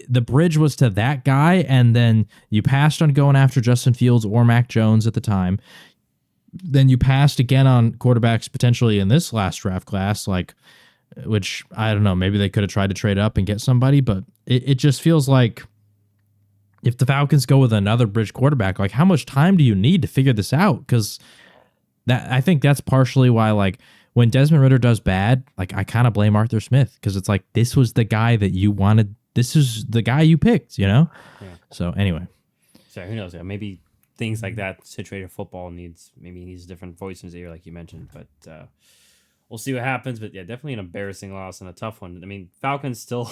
the bridge was to that guy, and then you passed on going after Justin Fields or Mac Jones at the time. Then you passed again on quarterbacks potentially in this last draft class, like, which I don't know, maybe they could have tried to trade up and get somebody, but it just feels like if the Falcons go with another bridge quarterback, like how much time do you need to figure this out? Because I think that's partially why, like, when Desmond Ridder does bad, like I kind of blame Arthur Smith, because it's like this was the guy that you wanted. This is the guy you picked, you know? Yeah. So anyway. So who knows? Maybe things like that, situated football needs a different voice in his ear, like you mentioned. But we'll see what happens. But yeah, definitely an embarrassing loss and a tough one. I mean, Falcons still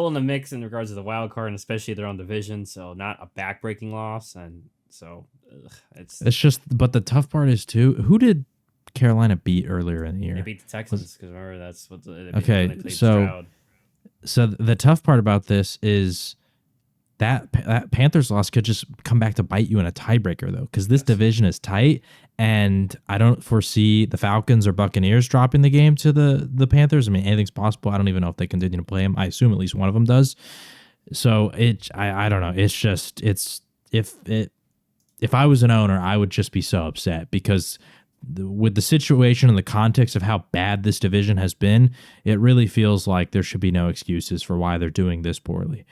in the mix in regards to the wild card, and especially their own division. So not a backbreaking loss, and so it's just. But the tough part is too, who did Carolina beat earlier in the year? They beat the Texans, because remember that's what okay. So the tough part about this is that Panthers loss could just come back to bite you in a tiebreaker, though, because this division is tight, and I don't foresee the Falcons or Buccaneers dropping the game to the Panthers. I mean, anything's possible. I don't even know if they continue to play them. I assume at least one of them does. So I don't know. It's just if I was an owner, I would just be so upset, because with the situation and the context of how bad this division has been, it really feels like there should be no excuses for why they're doing this poorly.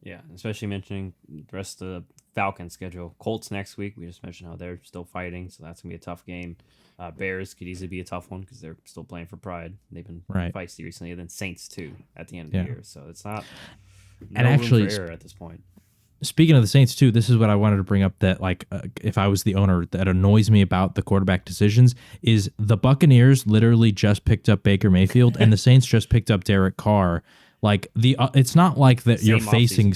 Yeah, especially mentioning the rest of the Falcons schedule. Colts next week. We just mentioned how they're still fighting, so that's going to be a tough game. Bears could easily be a tough one because they're still playing for pride. They've been feisty recently. And then Saints, too, at the end of the year. So it's not room for error at this point. Speaking of the Saints, too, this is what I wanted to bring up, that like if I was the owner, that annoys me about the quarterback decisions is the Buccaneers literally just picked up Baker Mayfield and the Saints just picked up Derek Carr. Like it's not like that you're facing.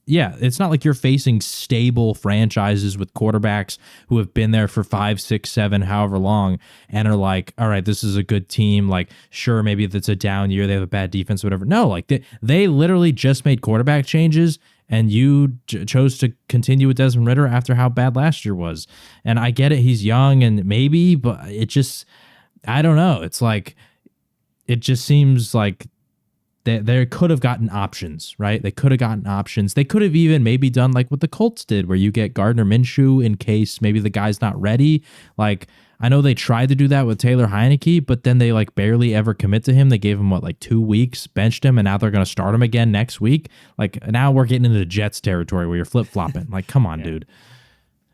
Yeah, it's not like you're facing stable franchises with quarterbacks who have been there for 5, 6, 7, however long, and are like, all right, this is a good team. Like, sure, maybe if it's a down year, they have a bad defense, whatever. No, like they literally just made quarterback changes, and you chose to continue with Desmond Ridder after how bad last year was. And I get it, he's young and maybe, but it just, I don't know. It's like it just seems like they could have gotten options, right? They could have gotten options. They could have even maybe done like what the Colts did, where you get Gardner Minshew in case maybe the guy's not ready. Like, I know they tried to do that with Taylor Heineke, but then they like barely ever commit to him. They gave him what, like 2 weeks, benched him, and now they're going to start him again next week. Like, now we're getting into the Jets territory where you're flip flopping. Like, come on, Yeah. dude.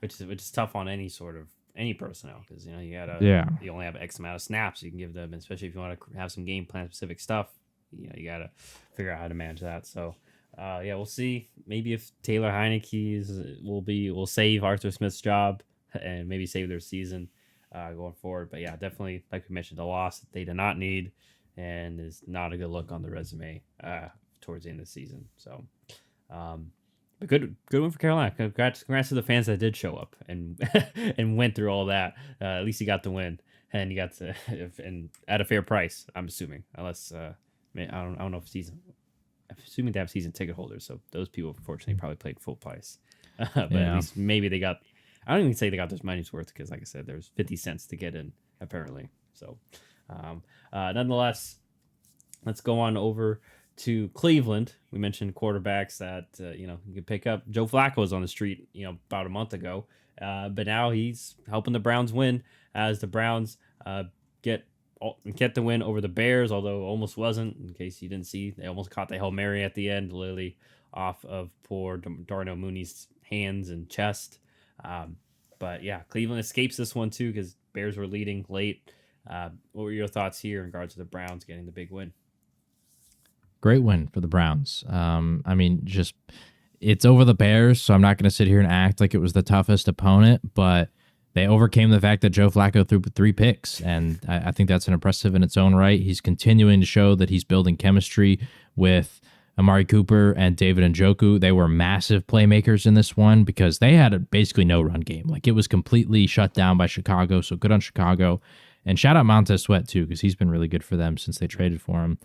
Which is tough on any personnel, because Yeah. you only have X amount of snaps you can give them, especially if you want to have some game plan specific stuff. You gotta figure out how to manage that. So we'll see. Maybe if Taylor Heineke's will save Arthur Smith's job and maybe save their season going forward. But yeah, definitely, like we mentioned, a loss that they did not need and is not a good look on the resume towards the end of the season. So but good win for Carolina. Congrats to the fans that did show up and and went through all that. At least you got the win, and you got to and at a fair price. I'm assuming, unless I don't know if I'm assuming they have season ticket holders, so those people unfortunately probably played full price. But Yeah. at least maybe they got. I don't even say they got their money's worth, because, like I said, there's 50 cents to get in apparently. So, nonetheless, let's go on over to Cleveland. We mentioned quarterbacks that you can pick up. Joe Flacco was on the street about a month ago, but now he's helping the Browns win, as the Browns get the win over the Bears, although almost wasn't. In case you didn't see, they almost caught the Hail Mary at the end, literally off of poor Darnell Mooney's hands and chest. But yeah, Cleveland escapes this one too, because Bears were leading late. What were your thoughts here in regards to the Browns getting the big win? Great win for the Browns. I mean, just it's over the Bears, so I'm not going to sit here and act like it was the toughest opponent, but they overcame the fact that Joe Flacco threw 3 picks, and I think that's an impressive in its own right. He's continuing to show that he's building chemistry with Amari Cooper and David Njoku. They were massive playmakers in this one because they had basically no run game. Like, it was completely shut down by Chicago, so good on Chicago. And shout out Montez Sweat, too, because he's been really good for them since they traded for him.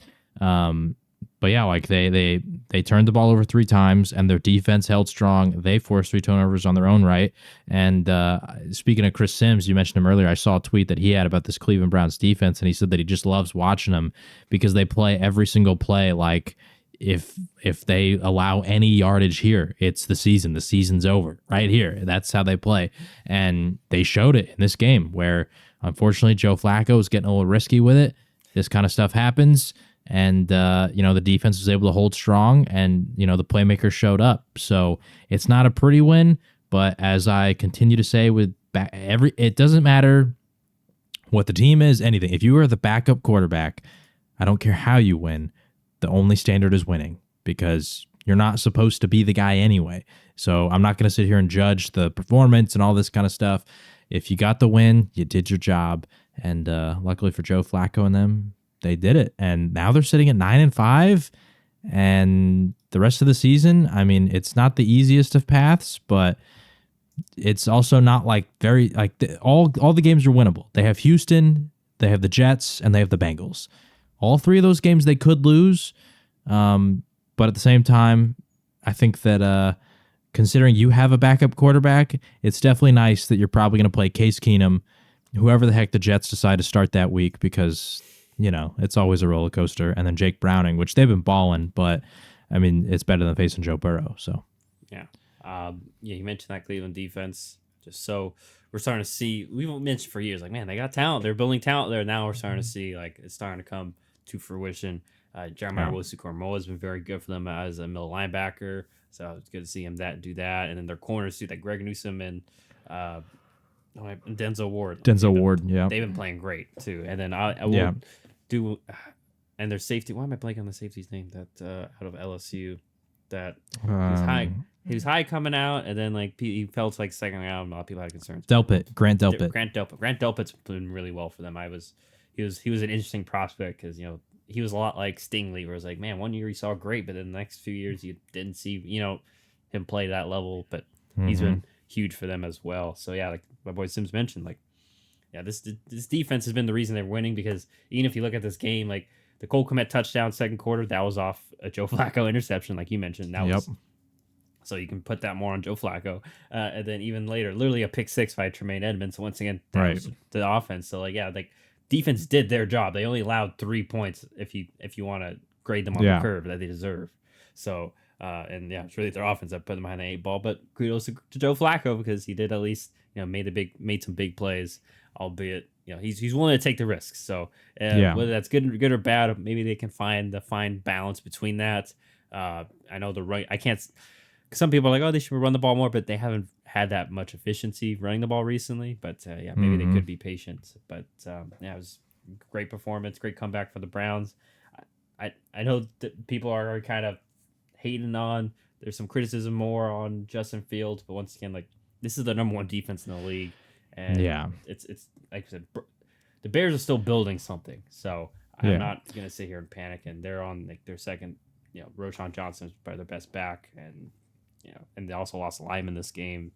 But yeah, like they turned the ball over 3 times, and their defense held strong. They forced 3 turnovers on their own right. And speaking of Chris Sims, you mentioned him earlier. I saw a tweet that he had about this Cleveland Browns defense, and he said that he just loves watching them because they play every single play like if they allow any yardage here, it's the season. The season's over right here. That's how they play, and they showed it in this game where unfortunately Joe Flacco is getting a little risky with it. This kind of stuff happens. And, the defense was able to hold strong, and, the playmakers showed up. So it's not a pretty win, but as I continue to say it doesn't matter what the team is, anything. If you are the backup quarterback, I don't care how you win. The only standard is winning, because you're not supposed to be the guy anyway. So I'm not going to sit here and judge the performance and all this kind of stuff. If you got the win, you did your job. And luckily for Joe Flacco and them, they did it, and now they're sitting at 9-5, and the rest of the season, I mean, it's not the easiest of paths, but it's also not like all the games are winnable. They have Houston, they have the Jets, and they have the Bengals. All 3 of those games they could lose, but at the same time, I think that considering you have a backup quarterback, it's definitely nice that you're probably going to play Case Keenum, whoever the heck the Jets decide to start that week, because it's always a roller coaster. And then Jake Browning, which they've been balling, but I mean, it's better than facing Joe Burrow. So, yeah. You mentioned that Cleveland defense. Just so we're starting to see, we've mentioned for years, like, man, they got talent. They're building talent there. Now we're starting to see, like, it's starting to come to fruition. Jeremiah Owusu-Koramoah has been very good for them as a middle linebacker. So it's good to see him do that. And then their corners too, like Greg Newsome and Denzel Ward. Yeah. They've been playing great too. And then I will do, and their safety. Why am I blanking on the safety's name? That out of LSU, that he was high. He was high coming out, and then like he fell to like second round. A lot of people had concerns. Grant Delpit. Grant Delpit's been really well for them. He was an interesting prospect because he was a lot like Stingley, where it was like, man, one year he saw great, but then the next few years you didn't see him play that level. But he's been huge for them as well. So yeah, like my boy Sims mentioned, like. Yeah, this defense has been the reason they're winning, because even if you look at this game, like the Cole Kmet touchdown second quarter, that was off a Joe Flacco interception, like you mentioned. So you can put that more on Joe Flacco. And then even later, literally a pick 6 by Tremaine Edmonds. So once again, that was the offense. So like, yeah, like defense did their job. They only allowed 3 points if you want to grade them on the Yeah. curve that they deserve. So and yeah, it's really their offense that put them behind the 8 ball. But kudos to Joe Flacco because he did at least made some big plays, albeit he's willing to take the risks. So Yeah. whether that's good or bad, maybe they can find the fine balance between that. I know the right. I can't. Some people are like, oh, they should run the ball more, but they haven't had that much efficiency running the ball recently. But yeah, maybe they could be patient. But yeah, it was a great performance, great comeback for the Browns. I know that people are kind of hating on. There's some criticism more on Justin Fields, but once again, like this is the number 1 defense in the league, and Yeah. it's like I said, the Bears are still building something. So I'm Yeah. not gonna sit here and panic. And they're on like their second. Roshan Johnson is probably their best back, and and they also lost a lineman this game.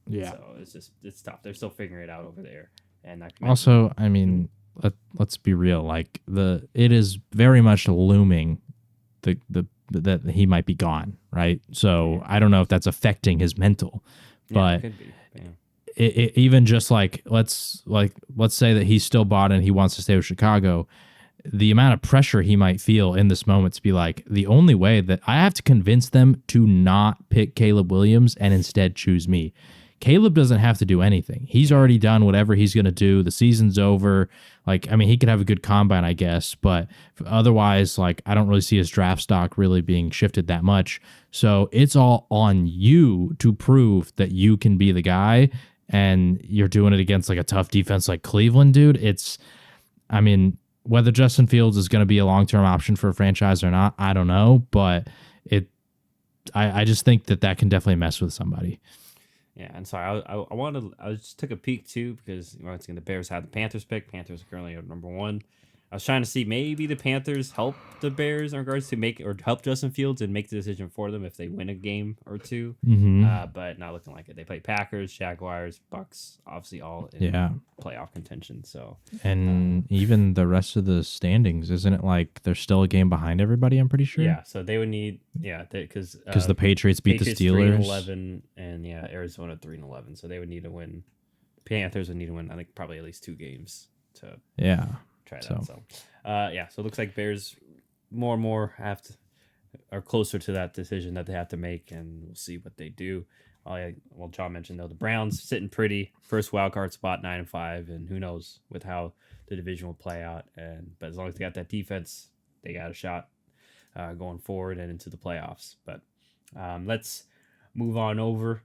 Yeah. So it's tough. They're still figuring it out over there. And Also, I mean, let's be real. Like it is very much looming that he might be gone, right? So I don't know if that's affecting his mental, but it could be. Yeah. Even just let's say that he's still bought and he wants to stay with Chicago. The amount of pressure he might feel in this moment to be like, the only way that I have to convince them to not pick Caleb Williams and instead choose me. Caleb doesn't have to do anything. He's already done whatever he's going to do. The season's over. Like, I mean, he could have a good combine, I guess, but otherwise, like, I don't really see his draft stock really being shifted that much. So it's all on you to prove that you can be the guy, and you're doing it against like a tough defense like Cleveland, dude. I mean, whether Justin Fields is going to be a long-term option for a franchise or not, I don't know, but I just think that can definitely mess with somebody. Yeah, and so I just took a peek too because once again the Bears had the Panthers pick. Panthers are currently at number 1. I was trying to see maybe the Panthers help the Bears in regards to help Justin Fields and make the decision for them if they win a game or two. But not looking like it. They play Packers, Jaguars, Bucks, obviously all in playoff contention. So and even the rest of the standings, isn't it like they're still a game behind everybody? I'm pretty sure. Yeah, so they would need because the Patriots beat the Steelers 3-11 and Arizona 3-11. So they would need to win. Panthers would need to win. I think probably at least 2 games to try that. So so it looks like Bears more and more are closer to that decision that they have to make, and we'll see what they do. Well, John mentioned though the Browns sitting pretty, first wild card spot 9-5, and who knows with how the division will play out. But as long as they got that defense, they got a shot going forward and into the playoffs. But let's move on over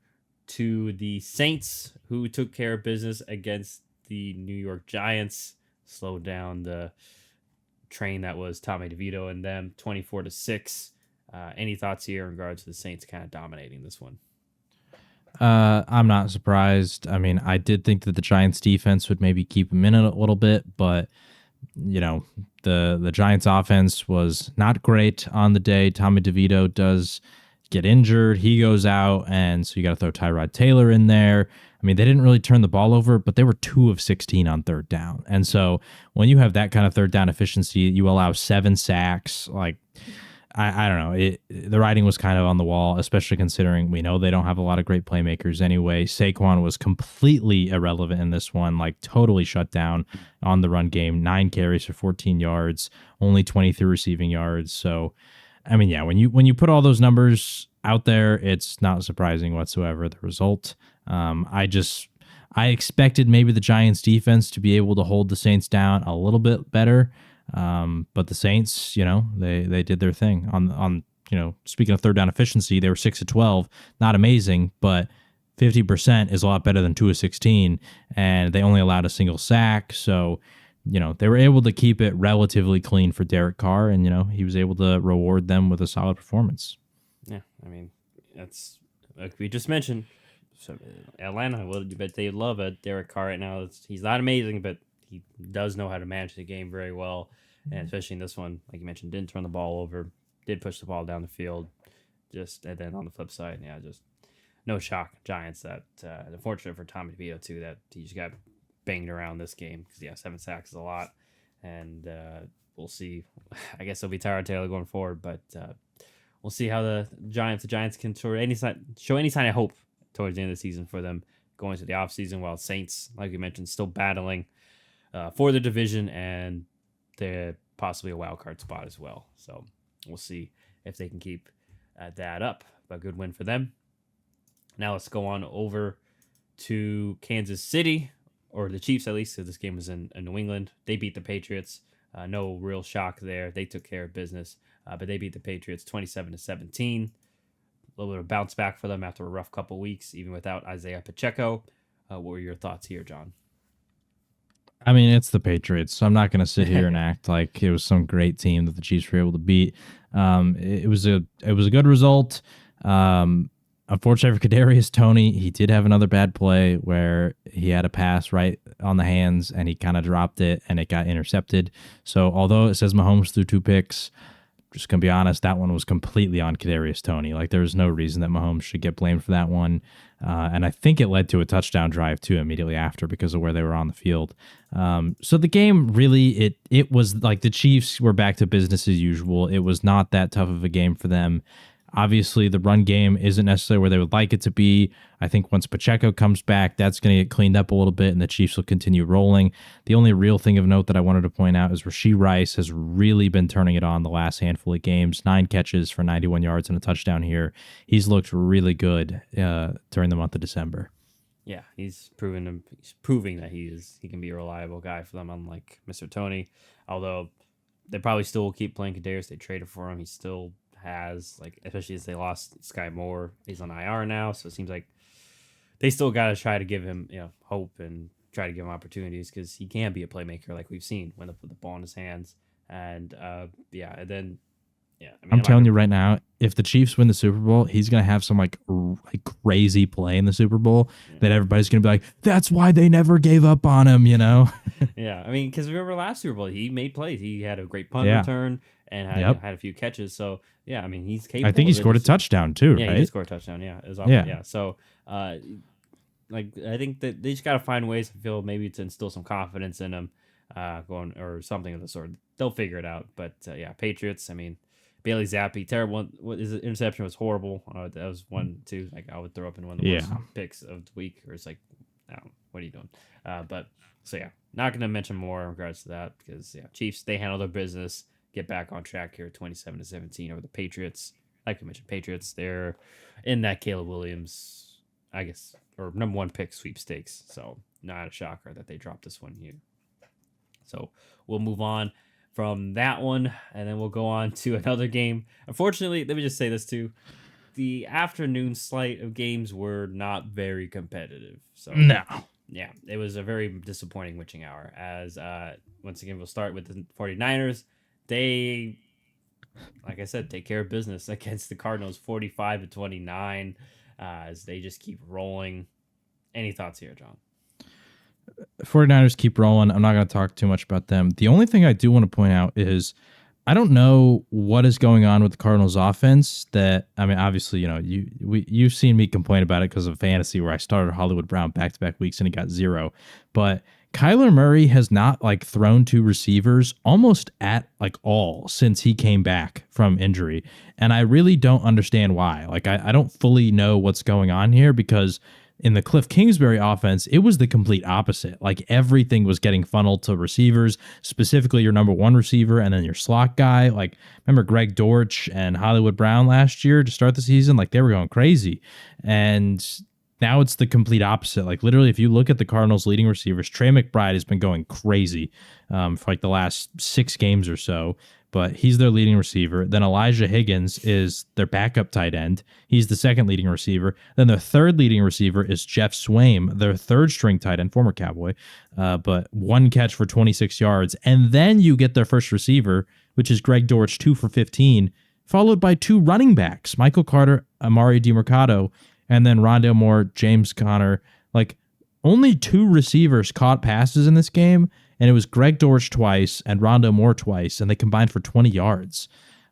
to the Saints, who took care of business against the New York Giants. Slowed down the train that was Tommy DeVito and them 24-6. Any thoughts here in regards to the Saints kind of dominating this one? I'm not surprised. I mean, I did think that the Giants defense would maybe keep them in it a little bit, but the Giants offense was not great on the day. Tommy DeVito does get injured. He goes out, and so you got to throw Tyrod Taylor in there. I mean, they didn't really turn the ball over, but they were 2 of 16 on third down. And so when you have that kind of third down efficiency, you allow 7 sacks. Like, I don't know. The writing was kind of on the wall, especially considering we know they don't have a lot of great playmakers anyway. Saquon was completely irrelevant in this one, like totally shut down on the run game. 9 carries for 14 yards, only 23 receiving yards. So, I mean, yeah, when you put all those numbers out there, it's not surprising whatsoever, the result. I expected maybe the Giants defense to be able to hold the Saints down a little bit better. But the Saints, they did their thing on speaking of third down efficiency, they were 6 of 12, not amazing, but 50% is a lot better than 2 of 16. And they only allowed a single sack. So, they were able to keep it relatively clean for Derek Carr, and, he was able to reward them with a solid performance. Yeah. I mean, that's like we just mentioned. So Atlanta, but they love it. Derek Carr right now. He's not amazing, but he does know how to manage the game very well. And especially in this one, like you mentioned, didn't turn the ball over, did push the ball down the field. And then on the flip side, just no shock. Giants that unfortunate for Tommy DeVito too that he just got banged around this game because 7 sacks is a lot, and we'll see. I guess it'll be Tyrod Taylor going forward, but we'll see how the Giants can show any sign of hope towards the end of the season for them going to the offseason, while Saints, like we mentioned, still battling for the division and the possibly a wild card spot as well. So we'll see if they can keep that up. But good win for them. Now let's go on over to Kansas City, or the Chiefs at least, because this game was in New England. They beat the Patriots. No real shock there. They took care of business, but they beat the Patriots 27-17. A little bit of bounce back for them after a rough couple weeks, even without Isaiah Pacheco. What were your thoughts here, John? I mean, it's the Patriots, so I'm not going to sit here and act like it was some great team that the Chiefs were able to beat. It was a good result. Unfortunately for Kadarius Toney, he did have another bad play where he had a pass right on the hands and he kind of dropped it and it got intercepted. So although it says Mahomes threw 2 picks, just going to be honest, that one was completely on Kadarius Toney. Like, there was no reason that Mahomes should get blamed for that one. And I think it led to a touchdown drive, too, immediately after because of where they were on the field. So the game really, it was like the Chiefs were back to business as usual. It was not that tough of a game for them. Obviously, the run game isn't necessarily where they would like it to be. I think once Pacheco comes back, that's going to get cleaned up a little bit, and the Chiefs will continue rolling. The only real thing of note that I wanted to point out is Rashee Rice has really been turning it on the last handful of games. 9 catches for 91 yards and a touchdown here. He's looked really good during the month of December. Yeah, he's proving that he can be a reliable guy for them, unlike Mr. Toney. Although they probably still will keep playing Kadarius. They traded for him. He still has, like, especially as they lost Sky Moore. He's on IR now, so it seems like they still got to try to give him, hope and try to give him opportunities because he can be a playmaker like we've seen when they put the ball in his hands. And I mean, I'm telling you right now, if the Chiefs win the Super Bowl, he's gonna have some like crazy play in the Super Bowl that everybody's gonna be like, "That's why they never gave up on him," Yeah, I mean, because remember last Super Bowl, he made plays. He had a great punt return and had a few catches. So yeah, I mean, he's capable. I think he scored a touchdown too. Yeah, right? He did score a touchdown. Yeah, it was awesome. Yeah. So I think that they just gotta find ways to feel maybe to instill some confidence in him, going or something of the sort. They'll figure it out. But Patriots. I mean. Bailey Zappi, terrible. His interception was horrible. That was 1, 2. Like, I would throw up in one of the worst picks of the week. Or it's like, no, what are you doing? Not going to mention more in regards to that because Chiefs, they handle their business, get back on track here, 27-17 over the Patriots. Like we mentioned, Patriots, they're in that Caleb Williams, I guess, or number 1 pick sweepstakes. So not a shocker that they dropped this one here. So we'll move on from that one, and then we'll go on to another game. Unfortunately, let me just say this too. The afternoon slate of games were not very competitive. So no. Yeah, it was a very disappointing witching hour. As once again, we'll start with the 49ers. They, like I said, take care of business against the Cardinals 45-29 as they just keep rolling. Any thoughts here, John? 49ers keep rolling. I'm not going to talk too much about them. The only thing I do want to point out is I don't know what is going on with the Cardinals offense that, I mean, obviously, you've seen me complain about it because of fantasy where I started Hollywood Brown back-to-back weeks and he got 0. But Kyler Murray has not thrown to receivers almost at all since he came back from injury. And I really don't understand why. I don't fully know what's going on here because in the Cliff Kingsbury offense, it was the complete opposite. Everything was getting funneled to receivers, specifically your number 1 receiver and then your slot guy. Remember Greg Dortch and Hollywood Brown last year to start the season? They were going crazy. And now it's the complete opposite. Literally, if you look at the Cardinals' leading receivers, Trey McBride has been going crazy for the last 6 games or so. But he's their leading receiver. Then Elijah Higgins is their backup tight end. He's the second leading receiver. Then their third leading receiver is Jeff Swaim, their third string tight end, former Cowboy, but 1 catch for 26 yards. And then you get their first receiver, which is Greg Dortch, 2 for 15, followed by 2 running backs, Michael Carter, Amari DiMercado, and then Rondale Moore, James Conner. Only 2 receivers caught passes in this game, and it was Greg Dortch twice and Rondale Moore twice, and they combined for 20 yards.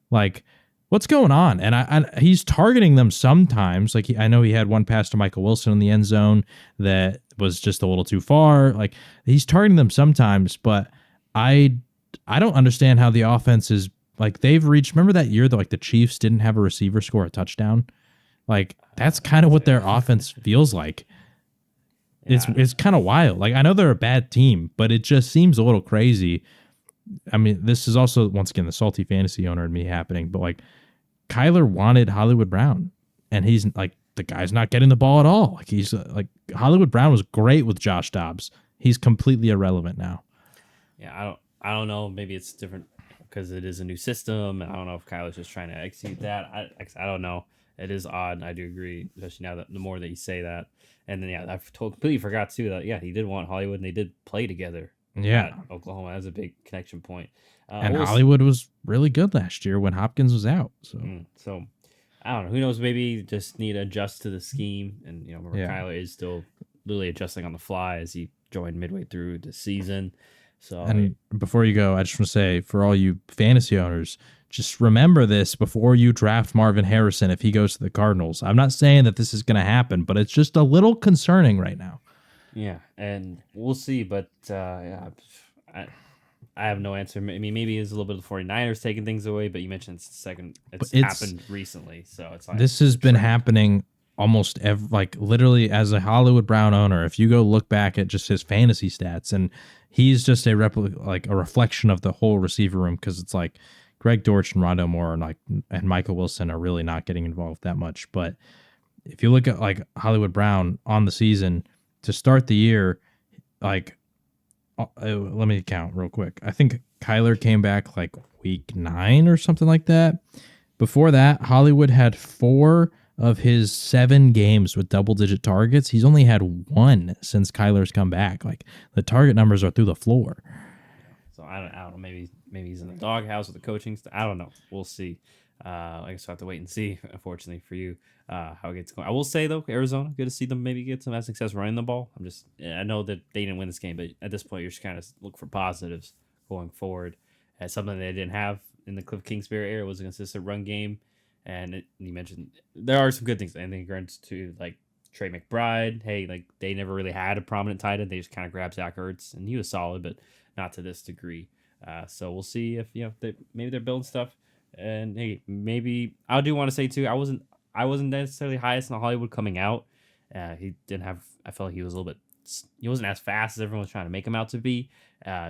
What's going on? And he's targeting them sometimes. I know he had 1 pass to Michael Wilson in the end zone that was just a little too far. He's targeting them sometimes, but I don't understand how the offense is they've reached. Remember that year that the Chiefs didn't have a receiver score a touchdown? That's kind of what their offense feels like. Yeah, It's kind of wild. Like I know they're a bad team, but it just seems a little crazy. I mean, this is also once again the salty fantasy owner in me happening, but like Kyler wanted Hollywood Brown, and he's like the guy's not getting the ball at all. Like he's like Hollywood Brown was great with Josh Dobbs. He's completely irrelevant now. yeah. I don't know. Maybe it's different because it is a new system, and I don't know if Kyler's just trying to execute that. I don't know. It is odd. I do agree, especially now that the more that you say that, and then yeah, completely forgot too that yeah, he did want Hollywood, and they did play together. Yeah. At Oklahoma. That's a big connection point. And Hollywood was really good last year when Hopkins was out. So I don't know. Who knows? Maybe just need to adjust to the scheme. And remember, Kyler is still literally adjusting on the fly as he joined midway through the season. So and before you go, I just want to say for all you fantasy owners, just remember this before you draft Marvin Harrison if he goes to the Cardinals. I'm not saying that this is going to happen, but it's just a little concerning right now. Yeah, and we'll see. But yeah, I have no answer. I mean, maybe it's a little bit of the 49ers taking things away, but you mentioned it's happened recently. So it's like this has been happening almost literally as a Hollywood Brown owner. If you go look back at just his fantasy stats, and he's just a reflection of the whole receiver room, because it's like Greg Dortch and Rondo Moore and Michael Wilson are really not getting involved that much. But if you look at like Hollywood Brown on the season to start the year, let me count real quick. I think Kyler came back like week 9 or something like that. Before that, Hollywood had 4 of his 7 games with double-digit targets. He's only had 1 since Kyler's come back. Like the target numbers are through the floor. So I don't know. Maybe he's in the doghouse with the coaching. I don't know. We'll see. I guess we'll have to wait and see. Unfortunately for you, how it gets going. I will say though, Arizona, good to see them maybe get some success running the ball. I know that they didn't win this game, but at this point, you're just kind of look for positives going forward. As something they didn't have in the Cliff Kingsbury era was a consistent run game, and you mentioned there are some good things. And in regards to like Trey McBride, hey, like they never really had a prominent tight end. They just kind of grabbed Zach Ertz, and he was solid, but not to this degree. So we'll see if maybe they're building stuff. And hey, maybe I do want to say too, I wasn't necessarily highest in Hollywood coming out. He didn't have. I felt like he was a little bit. He wasn't as fast as everyone was trying to make him out to be.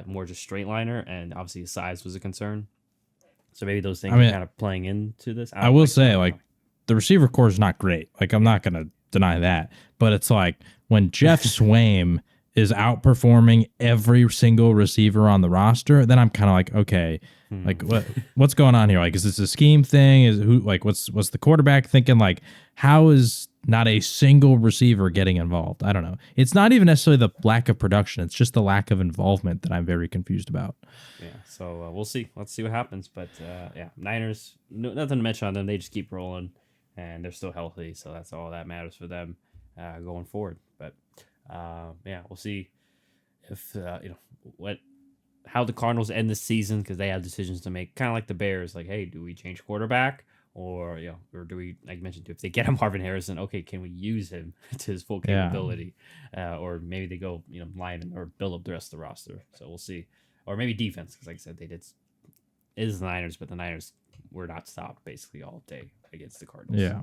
More just straight liner, and obviously his size was a concern. So maybe those things are kind of playing into this. I will say, like, the receiver core is not great. Like, I'm not gonna deny that, but it's like when Jeff Swaim is outperforming every single receiver on the roster, then I'm kind of like, okay, like what's going on here? Like, is this a scheme thing? Is what's the quarterback thinking? Like, how is not a single receiver getting involved? I don't know. It's not even necessarily the lack of production. It's just the lack of involvement that I'm very confused about. Yeah. So we'll see. Let's see what happens. But yeah, Niners, nothing to mention on them. They just keep rolling, and they're still healthy. So that's all that matters for them going forward. But yeah, we'll see if how the Cardinals end the season, because they have decisions to make, kind of like the Bears. Like, hey, do we change quarterback, or or do we, like you mentioned, if they get him Marvin Harrison, okay, can we use him to his full capability, or maybe they go line or build up the rest of the roster. So we'll see, or maybe defense, because like I said, it is the Niners, but the Niners were not stopped basically all day against the Cardinals. Yeah,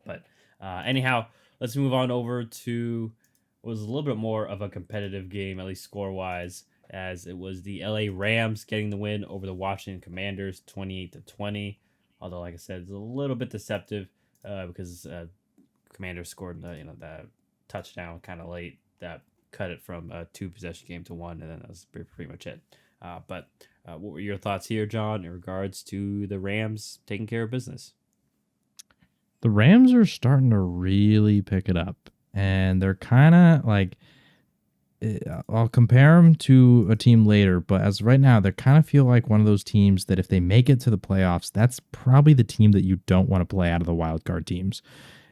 but anyhow. Let's move on over to what was a little bit more of a competitive game, at least score-wise, as it was the LA Rams getting the win over the Washington Commanders, 28-20. Although, like I said, it's a little bit deceptive because Commanders scored the touchdown kind of late that cut it from a 2-possession game to 1, and then that was pretty much it. But what were your thoughts here, John, in regards to the Rams taking care of business? The Rams are starting to really pick it up, and they're kind of like, I'll compare them to a team later, but as right now, they kind of feel like one of those teams that if they make it to the playoffs, that's probably the team that you don't want to play out of the wild card teams.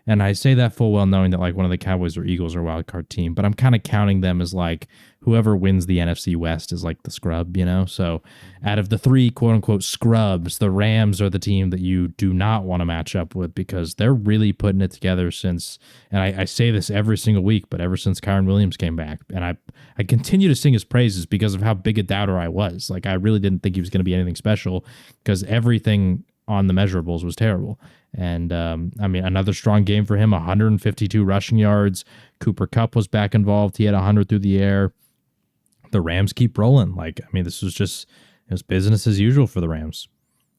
And I say that full well knowing that like one of the Cowboys or Eagles are a wild card team, but I'm kind of counting them as like whoever wins the NFC West is like the scrub, So out of the 3 quote unquote scrubs, the Rams are the team that you do not want to match up with, because they're really putting it together since, and I say this every single week, but ever since Kyron Williams came back, and I continue to sing his praises because of how big a doubter I was. Like I really didn't think he was going to be anything special because everything on the measurables was terrible. And I mean, another strong game for him, 152 rushing yards. Cooper Kupp was back involved. He had 100 through the air. The Rams keep rolling. Like, I mean, this was just, it was business as usual for the Rams.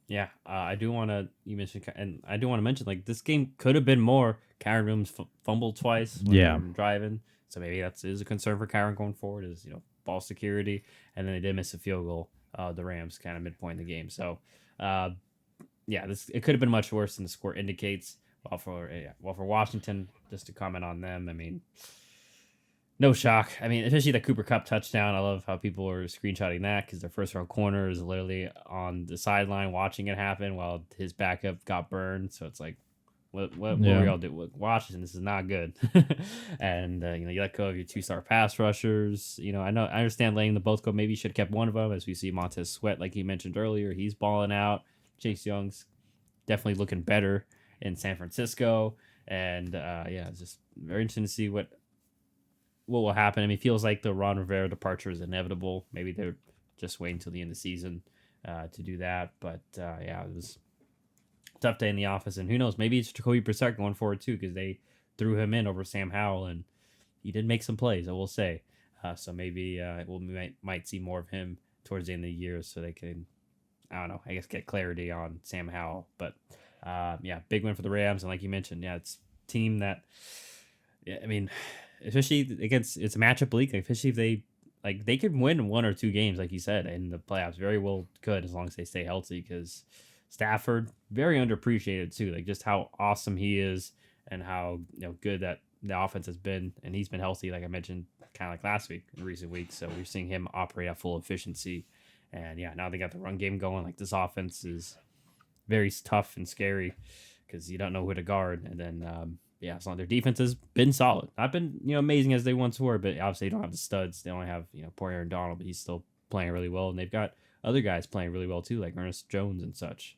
Yeah, I do want to. You mentioned, and I do want to mention, like this game could have been more. Kyron Williams fumbled twice when they were driving, so maybe that is a concern for Kyron going forward. Is ball security, and then they did miss a field goal. The Rams kind of midpoint in the game, so yeah, this it could have been much worse than the score indicates. Well for Washington, just to comment on them, I mean. No shock. I mean, especially the Cooper Kupp touchdown. I love how people are screenshotting that because their first round corner is literally on the sideline watching it happen while his backup got burned. So it's like, what we all do? Washington, this is not good. And you let go of your 2-star pass rushers. I understand letting them both go. Maybe you should have kept one of them, as we see Montez Sweat, like you mentioned earlier. He's balling out. Chase Young's definitely looking better in San Francisco. And yeah, it's just very interesting to see what will happen. I mean, it feels like the Ron Rivera departure is inevitable. Maybe they're just waiting until the end of the season to do that. But yeah, it was a tough day in the office. And who knows, maybe it's Jacoby Brissett going forward too, because they threw him in over Sam Howell, and he did make some plays, I will say. So maybe we might see more of him towards the end of the year so they can, I don't know, I guess get clarity on Sam Howell. But yeah, big win for the Rams. And like you mentioned, yeah, it's a team that, yeah, I mean, especially against, it's a matchup league, especially if they could win 1 or 2 games, like you said, in the playoffs. Very well could, as long as they stay healthy, because Stafford, very underappreciated too, like just how awesome he is and how good that the offense has been, and he's been healthy, like I mentioned, kind of like last week, in recent weeks. So we're seeing him operate at full efficiency. And yeah, now they got the run game going. Like, this offense is very tough and scary because you don't know who to guard. And then yeah, as long as their defense has been solid, not been amazing as they once were, but obviously they don't have the studs. They only have poor Aaron Donald, but he's still playing really well, and they've got other guys playing really well too, like Ernest Jones and such.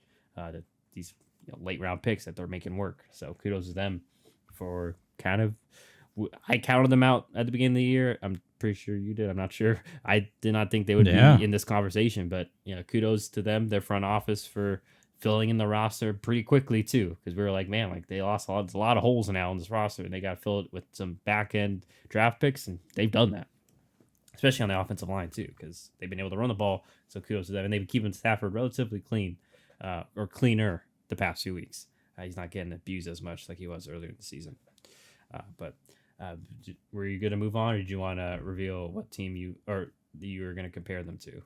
These late round picks that they're making work. So kudos to them for kind of. I counted them out at the beginning of the year. I'm pretty sure you did. I'm not sure. I did not think they would be in this conversation, but kudos to them, their front office, for filling in the roster pretty quickly too, because we were like, man, like they lost a lot of holes now in this roster, and they got to fill it with some back end draft picks, and they've done that, especially on the offensive line too, because they've been able to run the ball. So kudos to them, and they've been keeping Stafford relatively clean, or cleaner, the past few weeks. He's not getting abused as much like he was earlier in the season. But were you going to move on, or did you want to reveal what team you were going to compare them to?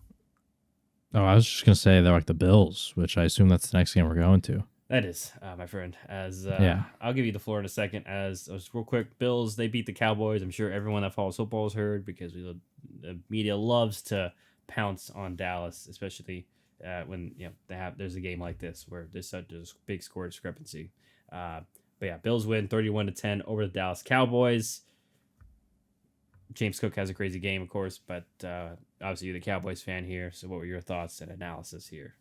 Oh, I was just going to say they're like the Bills, which I assume that's the next game we're going to. That is, my friend. As yeah. I'll give you the floor in a second. As real quick, Bills, they beat the Cowboys. I'm sure everyone that follows football has heard, because the media loves to pounce on Dallas, especially when there's a game like this where there's such a big score discrepancy. But yeah, Bills win 31-10 over the Dallas Cowboys. James Cook has a crazy game, of course, but obviously you're the Cowboys fan here. So what were your thoughts and analysis here?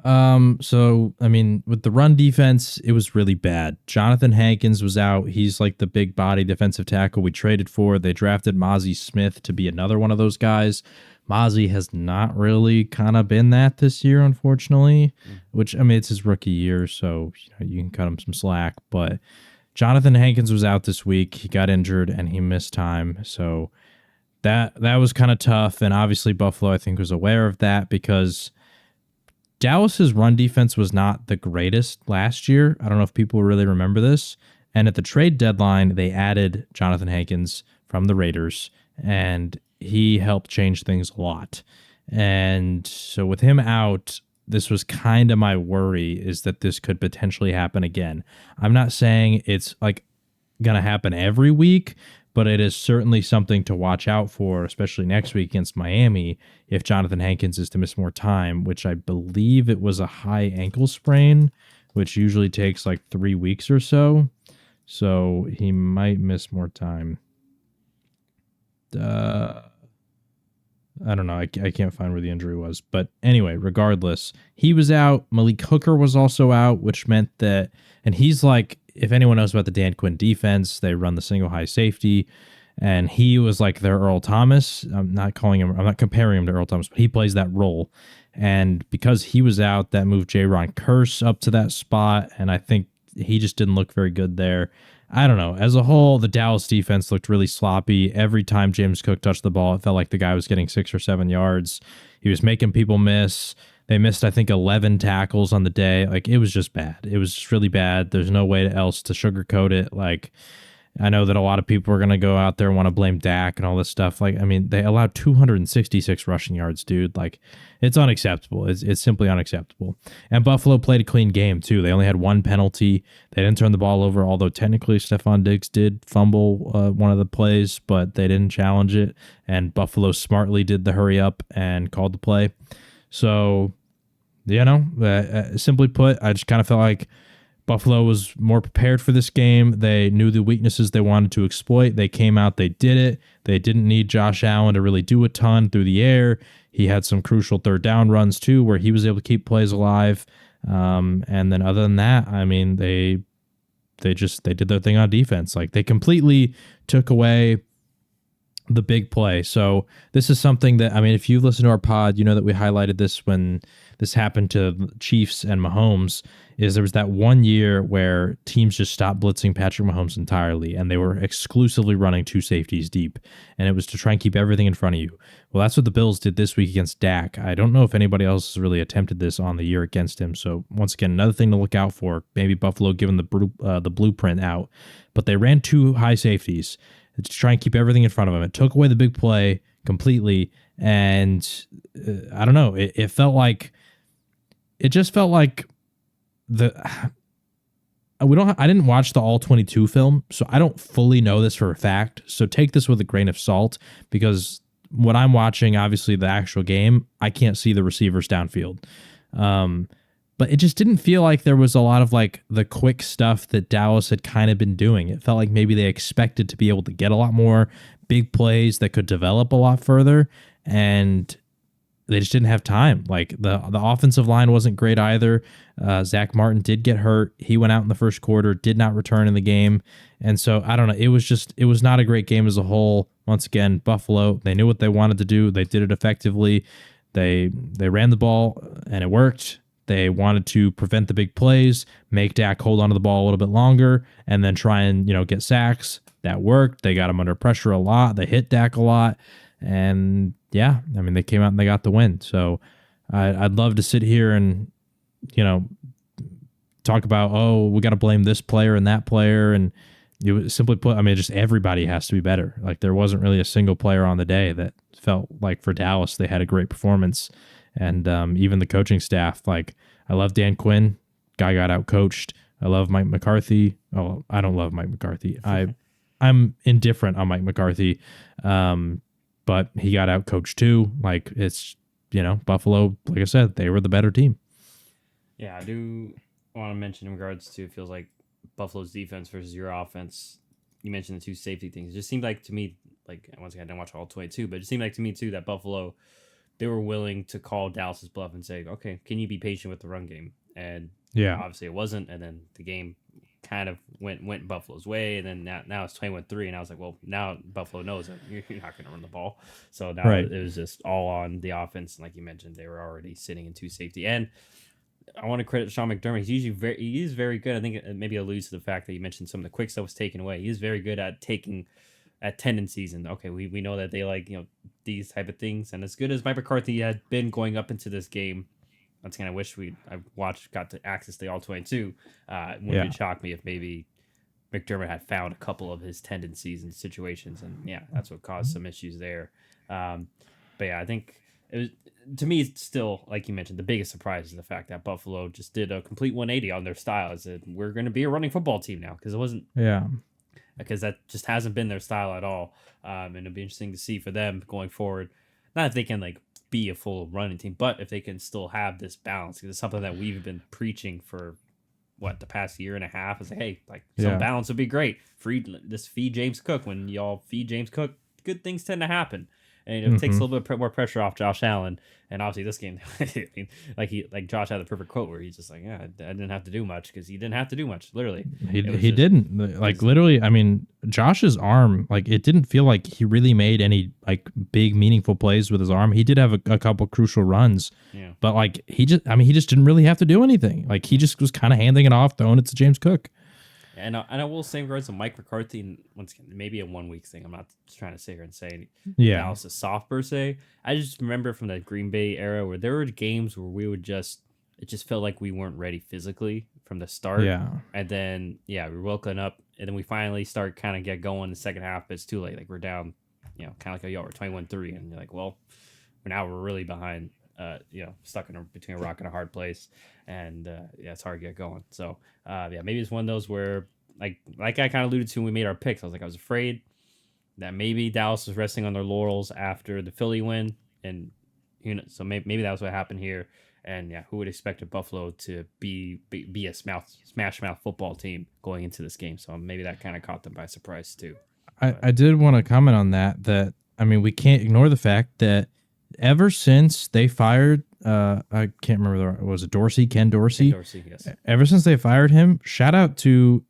So I mean, with the run defense, it was really bad. Jonathan Hankins was out. He's like the big body defensive tackle we traded for. They drafted Mozzie Smith to be another one of those guys. Mozzie has not really kind of been that this year, unfortunately, which, I mean, it's his rookie year, so you can cut him some slack. But Jonathan Hankins was out this week. He got injured and he missed time. So that was kind of tough. And obviously Buffalo, I think, was aware of that, because Dallas's run defense was not the greatest last year. I don't know if people really remember this. And at the trade deadline, they added Jonathan Hankins from the Raiders, and he helped change things a lot. And so with him out, this was kind of my worry, is that this could potentially happen again. I'm not saying it's like going to happen every week, but it is certainly something to watch out for, especially next week against Miami, if Jonathan Hankins is to miss more time, which I believe it was a high ankle sprain, which usually takes like 3 weeks or so. So he might miss more time. I don't know. I can't find where the injury was. But anyway, regardless, he was out. Malik Hooker was also out, which meant that, and he's like, if anyone knows about the Dan Quinn defense, they run the single high safety. and he was like their Earl Thomas. I'm not comparing him to Earl Thomas, but he plays that role. And because he was out, that moved J-Ron Curse up to that spot, and I think he just didn't look very good there. I don't know. As a whole, the Dallas defense looked really sloppy. Every time James Cook touched the ball, it felt like the guy was getting 6 or 7 yards. He was making people miss. They missed, I think, 11 tackles on the day. Like, it was just bad. It was just really bad. There's no way else to sugarcoat it. Like, I know that a lot of people are going to go out there and want to blame Dak and all this stuff. Like, I mean, they allowed 266 rushing yards, dude. Like, it's unacceptable. It's simply unacceptable. And Buffalo played a clean game, too. They only had 1 penalty. They didn't turn the ball over, although technically Stephon Diggs did fumble one of the plays, but they didn't challenge it. And Buffalo smartly did the hurry up and called the play. So, simply put, I just kind of felt like Buffalo was more prepared for this game. They knew the weaknesses they wanted to exploit. They came out, they did it. They didn't need Josh Allen to really do a ton through the air. He had some crucial third down runs too, where he was able to keep plays alive. And then other than that, I mean, they did their thing on defense. Like, they completely took away the big play. So this is something that, I mean, if you listen to our pod, you know that we highlighted this when this happened to Chiefs and Mahomes. Is there was that one year where teams just stopped blitzing Patrick Mahomes entirely, and they were exclusively running 2 safeties deep, and it was to try and keep everything in front of you. Well, that's what the Bills did this week against Dak. I don't know if anybody else has really attempted this on the year against him. So once again, another thing to look out for. Maybe Buffalo giving the blueprint out, but they ran 2 high safeties to try and keep everything in front of them. It took away the big play completely, and I don't know. It just felt like I didn't watch the All 22 film, so I don't fully know this for a fact. So take this with a grain of salt, because when I'm watching, obviously, the actual game, I can't see the receivers downfield. But it just didn't feel like there was a lot of like the quick stuff that Dallas had kind of been doing. It felt like maybe they expected to be able to get a lot more big plays that could develop a lot further, and they just didn't have time. Like, the offensive line wasn't great either. Zach Martin did get hurt. He went out in the first quarter, did not return in the game. And so, I don't know. It was not a great game as a whole. Once again, Buffalo, they knew what they wanted to do. They did it effectively. They ran the ball, and it worked. They wanted to prevent the big plays, make Dak hold onto the ball a little bit longer, and then try and, get sacks. That worked. They got him under pressure a lot. They hit Dak a lot. And yeah, I mean, they came out and they got the win. So I'd love to sit here and, talk about, oh, we got to blame this player and that player. And you simply put, I mean, just everybody has to be better. Like, there wasn't really a single player on the day that felt like for Dallas they had a great performance. And even the coaching staff, like, I love Dan Quinn. Guy got out coached. I love Mike McCarthy. Oh, I don't love Mike McCarthy. I'm indifferent on Mike McCarthy. But he got out coached too. Like, it's, Buffalo, like I said, they were the better team. Yeah, I do want to mention in regards to, it feels like Buffalo's defense versus your offense. You mentioned the 2 safety things. It just seemed like to me, like, once again, I didn't watch all 22, but it just seemed like to me too that Buffalo, they were willing to call Dallas's bluff and say, okay, can you be patient with the run game? And yeah, obviously it wasn't. And then the game kind of went Buffalo's way, and then now it's 21-3, and I was like, well, now Buffalo knows that you're not going to run the ball. So now It was just all on the offense, and like you mentioned, they were already sitting in 2 safety. And I want to credit Sean McDermott. He is very good. I think it maybe alludes to the fact that you mentioned some of the quick stuff was taken away. He is very good at taking at tendencies, and okay, we know that they like these type of things. And as good as Mike McCarthy had been going up into this game, once again, I wish got to access the All 22. Wouldn't it shock me if maybe McDermott had found a couple of his tendencies and situations, and yeah, that's what caused some issues there. But yeah, I think it was, to me, it's still, like you mentioned, the biggest surprise is the fact that Buffalo just did a complete 180 on their style. I said, we're going to be a running football team now, because it wasn't. Yeah. Because that just hasn't been their style at all. And it'll be interesting to see for them going forward. Not if they can be a full running team, but if they can still have this balance, because it's something that we've been preaching for the past year and a half. Is hey, some balance would be great. Feed James Cook. When y'all feed James Cook, good things tend to happen. and it takes a Hmm. little bit more pressure off Josh Allen. And obviously, this game, I mean, like Josh had the perfect quote where he's just like, "Yeah, I didn't have to do much because he didn't have to do much. Literally, it was He just didn't like his, literally. I mean, Josh's arm, like it didn't feel like he really made any like big meaningful plays with his arm. He did have a couple crucial runs, yeah, but like he just didn't really have to do anything. Like he just was kind of handing it off, throwing it to James Cook. And I will say in regards to Mike McCarthy, and once again, maybe a 1 week thing. I'm not trying to sit here and say Yeah, Dallas is soft per se. I just remember from the Green Bay era where there were games where we would it just felt like we weren't ready physically from the start. yeah, And then, yeah, we were woken up, and then we finally start kind of get going in the second half, but it's too late. Like, we're down, kind of like, we're 21-3, and you're like, well, we're really behind, stuck between a rock and a hard place. And, yeah, it's hard to get going. So, yeah, maybe it's one of those where, like I kind of alluded to when we made our picks, I was afraid that maybe Dallas was resting on their laurels after the Philly win. And, so maybe that was what happened here. And yeah, who would expect a Buffalo to be a smash mouth football team going into this game? So maybe that kind of caught them by surprise too. I did want to comment on that. That I mean, we can't ignore the fact that ever since they fired, I can't remember was it Dorsey, Ken Dorsey? Ken Dorsey, yes. Ever since they fired him, shout out to,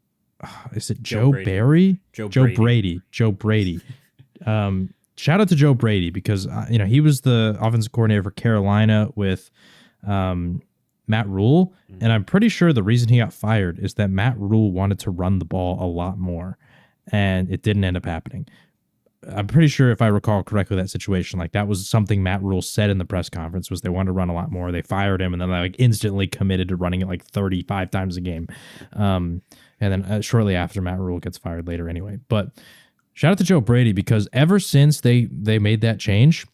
is it Joe Joe Brady. Barry? Joe Brady. Joe Brady. Shout out to Joe Brady because he was the offensive coordinator for Carolina with Matt Rule, and I'm pretty sure the reason he got fired is that Matt Rule wanted to run the ball a lot more, and it didn't end up happening. I'm pretty sure if I recall correctly that situation, like that was something Matt Rule said in the press conference was they wanted to run a lot more. They fired him and then they like instantly committed to running it like 35 times a game. And then shortly after Matt Rule gets fired later anyway. But shout out to Joe Brady because ever since they made that change,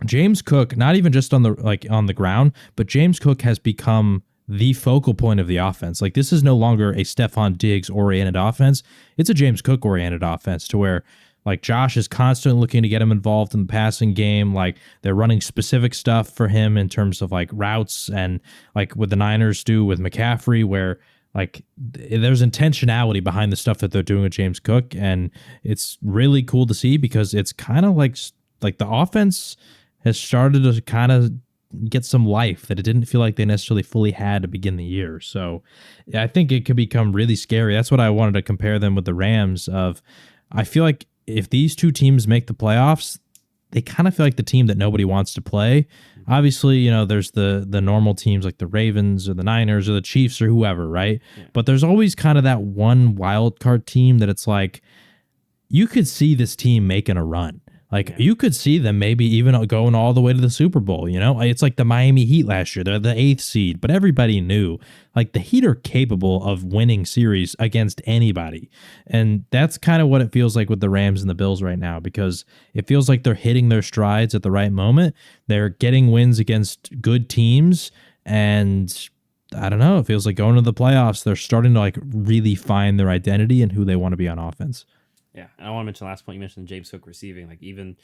James Cook, not even just on the ground, but James Cook has become the focal point of the offense. Like this is no longer a Stephon Diggs oriented offense. It's a James Cook oriented offense to where like Josh is constantly looking to get him involved in the passing game. Like they're running specific stuff for him in terms of like routes and like what the Niners do with McCaffrey, where like there's intentionality behind the stuff that they're doing with James Cook. And it's really cool to see because it's kind of like the offense has started to kind of get some life that it didn't feel like they necessarily fully had to begin the year. So I think it could become really scary. That's what I wanted to compare them with the Rams of, I feel like if these two teams make the playoffs, they kind of feel like the team that nobody wants to play. Obviously, there's the normal teams like the Ravens or the Niners or the Chiefs or whoever, right? Yeah. But there's always kind of that one wild card team that it's like, you could see this team making a run. Like you could see them maybe even going all the way to the Super Bowl, It's like the Miami Heat last year. They're the 8th seed, but everybody knew like the Heat are capable of winning series against anybody. And that's kind of what it feels like with the Rams and the Bills right now, because it feels like they're hitting their strides at the right moment. They're getting wins against good teams. And I don't know, it feels like going to the playoffs, they're starting to like really find their identity and who they want to be on offense. Yeah, and I want to mention the last point you mentioned, James Cook receiving. Like even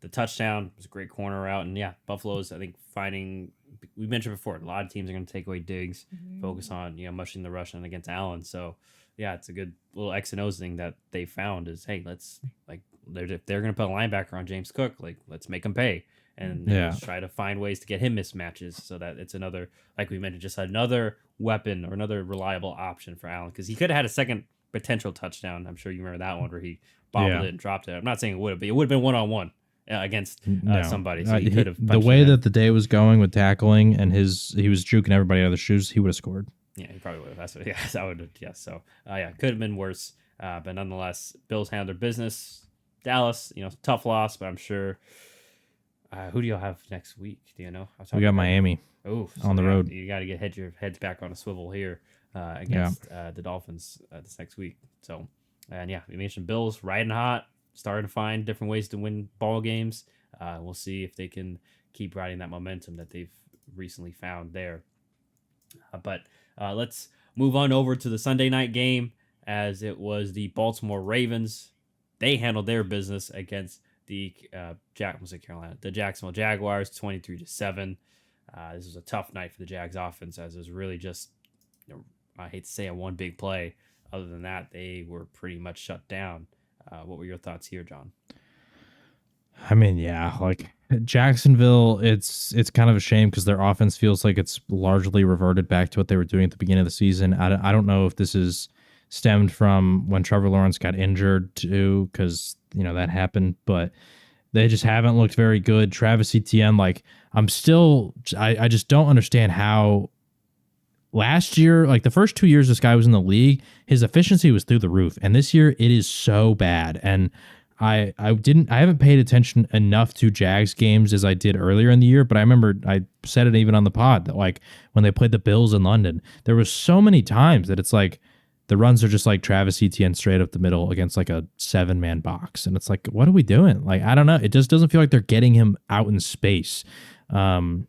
the touchdown was a great corner route, and yeah, Buffalo's I think finding. We mentioned before, a lot of teams are going to take away Diggs, focus on mushing the rush and against Allen. So yeah, it's a good little X and O's thing that they found is hey, let's like if they're going to put a linebacker on James Cook, like let's make him pay, and let's try to find ways to get him mismatches so that it's another, like we mentioned, just another weapon or another reliable option for Allen because he could have had a second potential touchdown. I'm sure you remember that one where he bobbled it and dropped it. I'm not saying it would have, but it would have been one-on-one against somebody. So he could have the way that the day was going with tackling and he was juking everybody out of their shoes, he would have scored. Yeah, he probably would have. That's what, yeah, that would have. Yeah, so could have been worse. But nonetheless, Bills handled their business. Dallas, tough loss, but I'm sure. Who do y'all have next week? Do you know? We got Miami. On the road. You got to get your heads back on a swivel here. Against the Dolphins this next week. So, and yeah, we mentioned Bills riding hot, starting to find different ways to win ball games. We'll see if they can keep riding that momentum that they've recently found there. But let's move on over to the Sunday night game as it was the Baltimore Ravens. They handled their business against the Jacksonville Jaguars, 23-7. This was a tough night for the Jags offense as it was really just I hate to say it, one big play. Other than that, they were pretty much shut down. What were your thoughts here, John? I mean, yeah, like Jacksonville, it's kind of a shame because their offense feels like it's largely reverted back to what they were doing at the beginning of the season. I don't know if this is stemmed from when Trevor Lawrence got injured too, because that happened, but they just haven't looked very good. Travis Etienne, like I just don't understand how last year, like the first 2 years this guy was in the league, his efficiency was through the roof, and this year it is so bad. And I haven't paid attention enough to Jags games as I did earlier in the year, but I remember I said it even on the pod that like when they played the Bills in London, there was so many times that it's like the runs are just like Travis Etienne straight up the middle against like a 7-man box, and it's like, what are we doing? Like, I don't know, it just doesn't feel like they're getting him out in space. Um,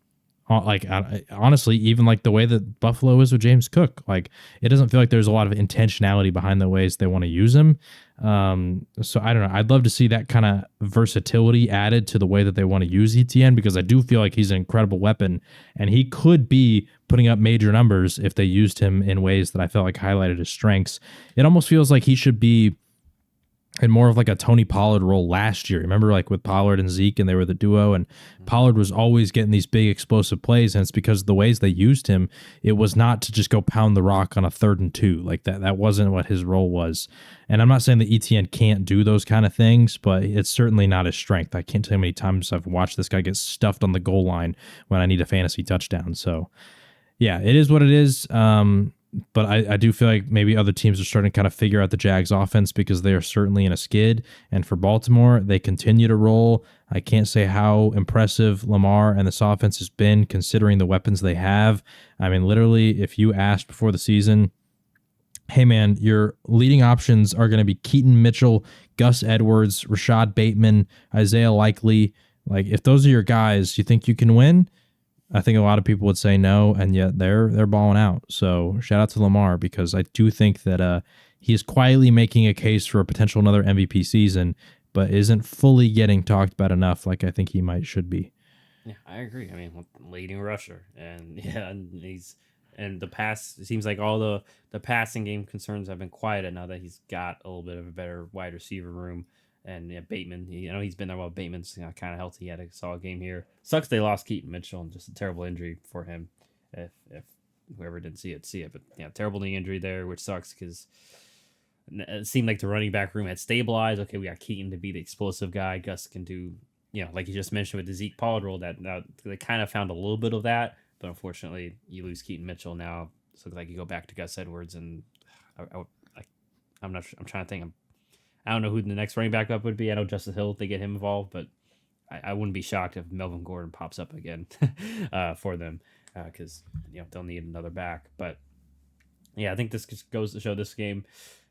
Honestly, even like the way that Buffalo is with James Cook, like it doesn't feel like there's a lot of intentionality behind the ways they want to use him. So I don't know. I'd love to see that kind of versatility added to the way that they want to use ETN, because I do feel like he's an incredible weapon and he could be putting up major numbers if they used him in ways that I felt like highlighted his strengths. It almost feels like he should be and more of like a Tony Pollard role last year. Remember, like with Pollard and Zeke, and they were the duo, and Pollard was always getting these big explosive plays, and it's because of the ways they used him. It was not to just go pound the rock on a 3rd and 2. Like that wasn't what his role was. And I'm not saying that ETN can't do those kind of things, but it's certainly not his strength. I can't tell you how many times I've watched this guy get stuffed on the goal line when I need a fantasy touchdown. So yeah, it is what it is. But I do feel like maybe other teams are starting to kind of figure out the Jags offense, because they are certainly in a skid. And for Baltimore, they continue to roll. I can't say how impressive Lamar and this offense has been considering the weapons they have. I mean, literally, if you asked before the season, hey man, your leading options are going to be Keaton Mitchell, Gus Edwards, Rashad Bateman, Isaiah Likely. Like, if those are your guys, you think you can win? I think a lot of people would say no, and yet they're balling out. So shout out to Lamar, because I do think that he's quietly making a case for a potential another MVP season, but isn't fully getting talked about enough like I think he should be. Yeah, I agree. I mean, leading rusher, and yeah, and the pass. It seems like all the passing game concerns have been quieted now that he's got a little bit of a better wide receiver room. And yeah, Bateman, he's been there while Bateman's kind of healthy. He had a solid game here. Sucks they lost Keaton Mitchell, and just a terrible injury for him. If whoever didn't see it. But yeah, terrible knee injury there, which sucks because it seemed like the running back room had stabilized. Okay, we got Keaton to be the explosive guy. Gus can do, like you just mentioned with the Zeke Pollard role, that now they kind of found a little bit of that. But unfortunately, you lose Keaton Mitchell now. It looks like you go back to Gus Edwards, and I'm not. I'm trying to think. I don't know who the next running back up would be. I know Justice Hill, if they get him involved, but I wouldn't be shocked if Melvin Gordon pops up again for them, because they'll need another back. But yeah, I think this just goes to show this game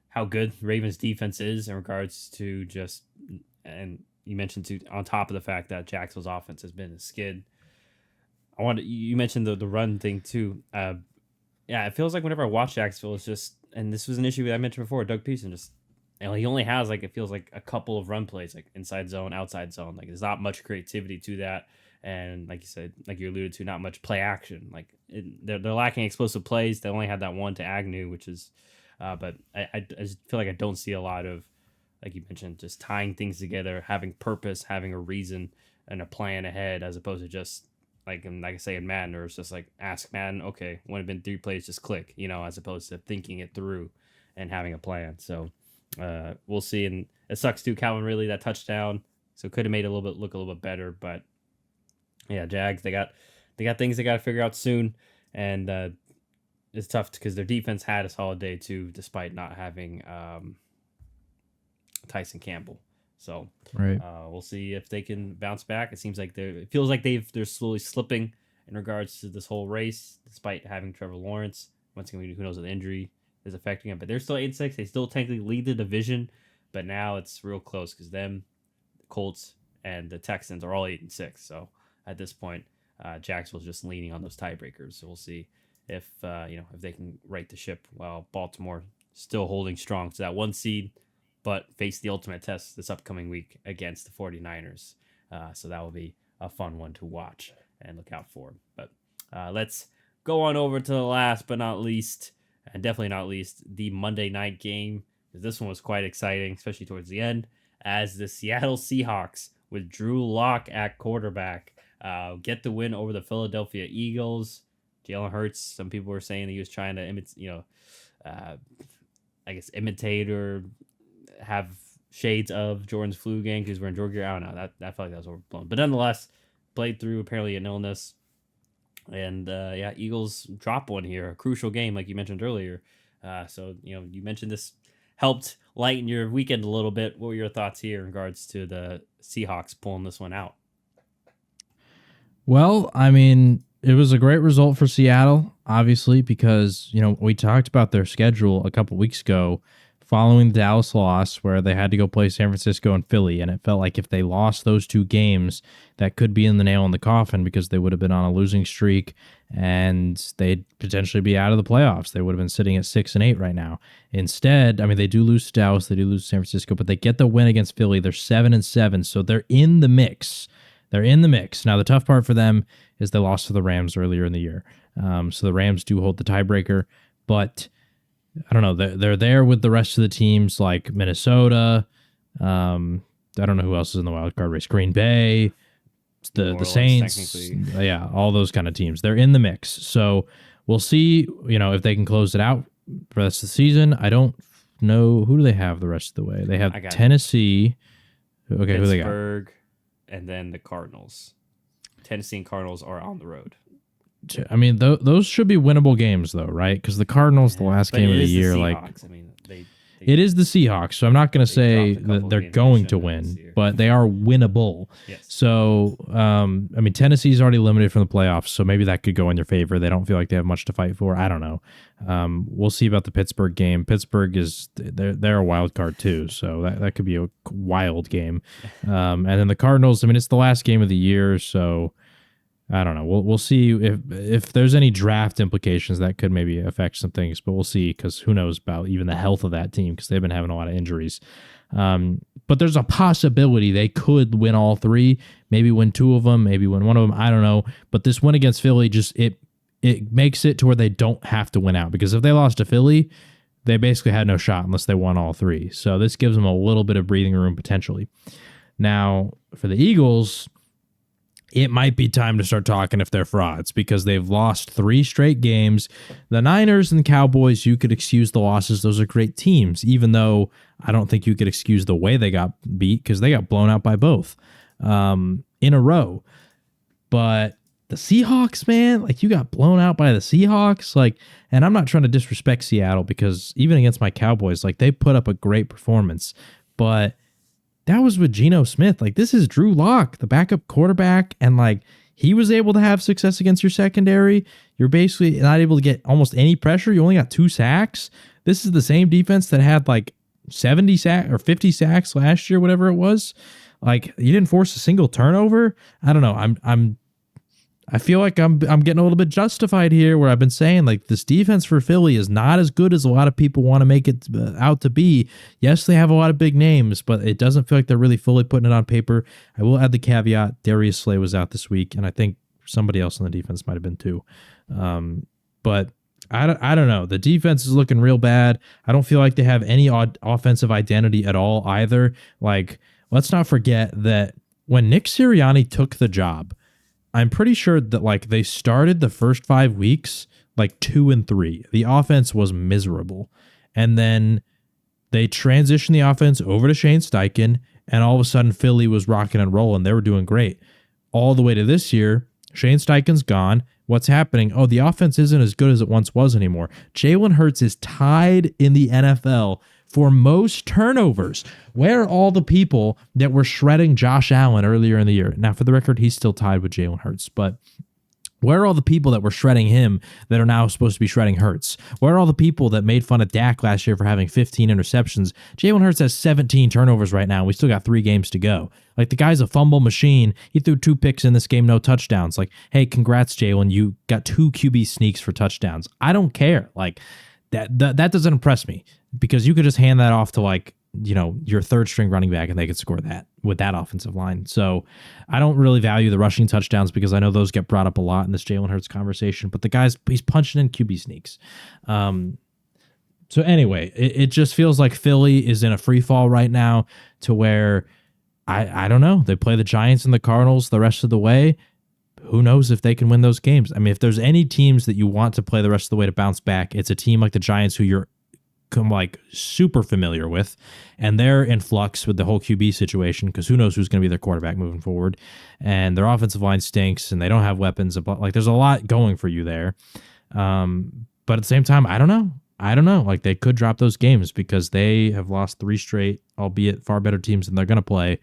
how good Ravens defense is in regards to just, and you mentioned too, on top of the fact that Jacksonville's offense has been a skid. You mentioned the run thing too. Yeah, it feels like whenever I watch Jacksonville, it's just, and this was an issue that I mentioned before, Doug Peterson just. And he only has, like, it feels like a couple of run plays, like inside zone, outside zone. Like, there's not much creativity to that. And like you said, like you alluded to, not much play action. Like, they're lacking explosive plays. They only had that one to Agnew, which is, but I just feel like I don't see a lot of, like you mentioned, just tying things together, having purpose, having a reason and a plan ahead, as opposed to just, like I say in Madden, or it's just like, ask Madden, okay, when it's been 3 plays, just click, as opposed to thinking it through and having a plan. So, we'll see. And it sucks too, Calvin Ridley, that touchdown, so could have made it look a little bit better. But yeah, Jags, they got things they got to figure out soon. And it's tough because their defense had a solid day too, despite not having Tyson Campbell. So right, we'll see if they can bounce back. It seems like it feels like they're slowly slipping in regards to this whole race, despite having Trevor Lawrence. Once again, who knows what the injury is affecting them, but they're still 8-6. They still technically lead the division, but now it's real close because them, the Colts, and the Texans are all 8-6. So at this point, Jacksonville's just leaning on those tiebreakers. So we'll see if if they can right the ship, while Baltimore still holding strong to that 1 seed, but face the ultimate test this upcoming week against the 49ers. So that will be a fun one to watch and look out for. But let's go on over to the last but not least, and definitely not least, the Monday night game. This one was quite exciting, especially towards the end, as the Seattle Seahawks with Drew Lock at quarterback. Get the win over the Philadelphia Eagles. Jalen Hurts. Some people were saying he was trying to uh, I guess imitate or have shades of Jordan's flu game because he's wearing Jordan gear. I don't know. That felt like that was overblown. But nonetheless, played through apparently an illness. And yeah, Eagles drop one here. A crucial game, like you mentioned earlier. So, you mentioned this helped lighten your weekend a little bit. What were your thoughts here in regards to the Seahawks pulling this one out? Well, I mean, it was a great result for Seattle, obviously, because, we talked about their schedule a couple weeks ago following the Dallas loss where they had to go play San Francisco and Philly. And it felt like if they lost those two games, that could be in the nail in the coffin because they would have been on a losing streak and they'd potentially be out of the playoffs. They would have been sitting at 6-8 right now. Instead, I mean, they do lose to Dallas, they do lose to San Francisco, but they get the win against Philly. They're 7-7, so they're in the mix. They're in the mix. Now, the tough part for them is they lost to the Rams earlier in the year. So the Rams do hold the tiebreaker, but I don't know. They're there with the rest of the teams like Minnesota. I don't know who else is in the wild card race. Green Bay, the Saints. Yeah, all those kind of teams. They're in the mix. So we'll see, if they can close it out for the rest of the season. I don't know. Who do they have the rest of the way? They have Tennessee. Okay, who they got? Pittsburgh, and then the Cardinals. Tennessee and Cardinals are on the road. I mean, those should be winnable games, though, right? Because the Cardinals, the last game of the year, it is the Seahawks. So I'm not going to say that they're going to win, but they are winnable. Yes. So, I mean, Tennessee's already eliminated from the playoffs, so maybe that could go in their favor. They don't feel like they have much to fight for. I don't know. We'll see about the Pittsburgh game. Pittsburgh they're a wild card too, so that could be a wild game. And then the Cardinals. I mean, it's the last game of the year, so. I don't know. We'll see if there's any draft implications that could maybe affect some things, but we'll see because who knows about even the health of that team because they've been having a lot of injuries. But there's a possibility they could win all three, maybe win two of them, maybe win one of them. I don't know. But this win against Philly it makes it to where they don't have to win out because if they lost to Philly, they basically had no shot unless they won all three. So this gives them a little bit of breathing room potentially. Now for the Eagles. It might be time to start talking if they're frauds because they've lost 3 straight games. The Niners and Cowboys, you could excuse the losses. Those are great teams, even though I don't think you could excuse the way they got beat because they got blown out by both in a row. But the Seahawks, man, like you got blown out by the Seahawks. And I'm not trying to disrespect Seattle because even against my Cowboys, they put up a great performance. But that was with Geno Smith. This is Drew Lock, the backup quarterback, and he was able to have success against your secondary. You're basically not able to get almost any pressure. You only got 2 sacks. This is the same defense that had 70 sacks or 50 sacks last year, whatever it was. You didn't force a single turnover. I don't know. I feel like I'm getting a little bit justified here where I've been saying this defense for Philly is not as good as a lot of people want to make it out to be. Yes, they have a lot of big names, but it doesn't feel like they're really fully putting it on paper. I will add the caveat, Darius Slay was out this week, and I think somebody else on the defense might have been too. But I don't know. The defense is looking real bad. I don't feel like they have any offensive identity at all either. Let's not forget that when Nick Sirianni took the job, I'm pretty sure that they started the first 5 weeks 2-3. The offense was miserable. And then they transitioned the offense over to Shane Steichen, and all of a sudden Philly was rocking and rolling. They were doing great. All the way to this year, Shane Steichen's gone. What's happening? Oh, the offense isn't as good as it once was anymore. Jalen Hurts is tied in the NFL for most turnovers. Where are all the people that were shredding Josh Allen earlier in the year? Now, for the record, he's still tied with Jalen Hurts, but where are all the people that were shredding him that are now supposed to be shredding Hurts? Where are all the people that made fun of Dak last year for having 15 interceptions? Jalen Hurts has 17 turnovers right now. We still got 3 games to go. The guy's a fumble machine. He threw 2 picks in this game, no touchdowns. Hey, congrats, Jalen. You got 2 QB sneaks for touchdowns. I don't care. That doesn't impress me because you could just hand that off to your third string running back and they could score that with that offensive line. So I don't really value the rushing touchdowns because I know those get brought up a lot in this Jalen Hurts conversation, but he's punching in QB sneaks. So anyway, it just feels like Philly is in a free fall right now to where I don't know. They play the Giants and the Cardinals the rest of the way. Who knows if they can win those games? I mean, if there's any teams that you want to play the rest of the way to bounce back, it's a team like the Giants who you're like super familiar with, and they're in flux with the whole QB situation because who knows who's going to be their quarterback moving forward, and their offensive line stinks, and they don't have weapons. Like there's a lot going for you there, but at the same time, I don't know. Like they could drop those games because they have lost 3 straight, albeit far better teams than they're going to play.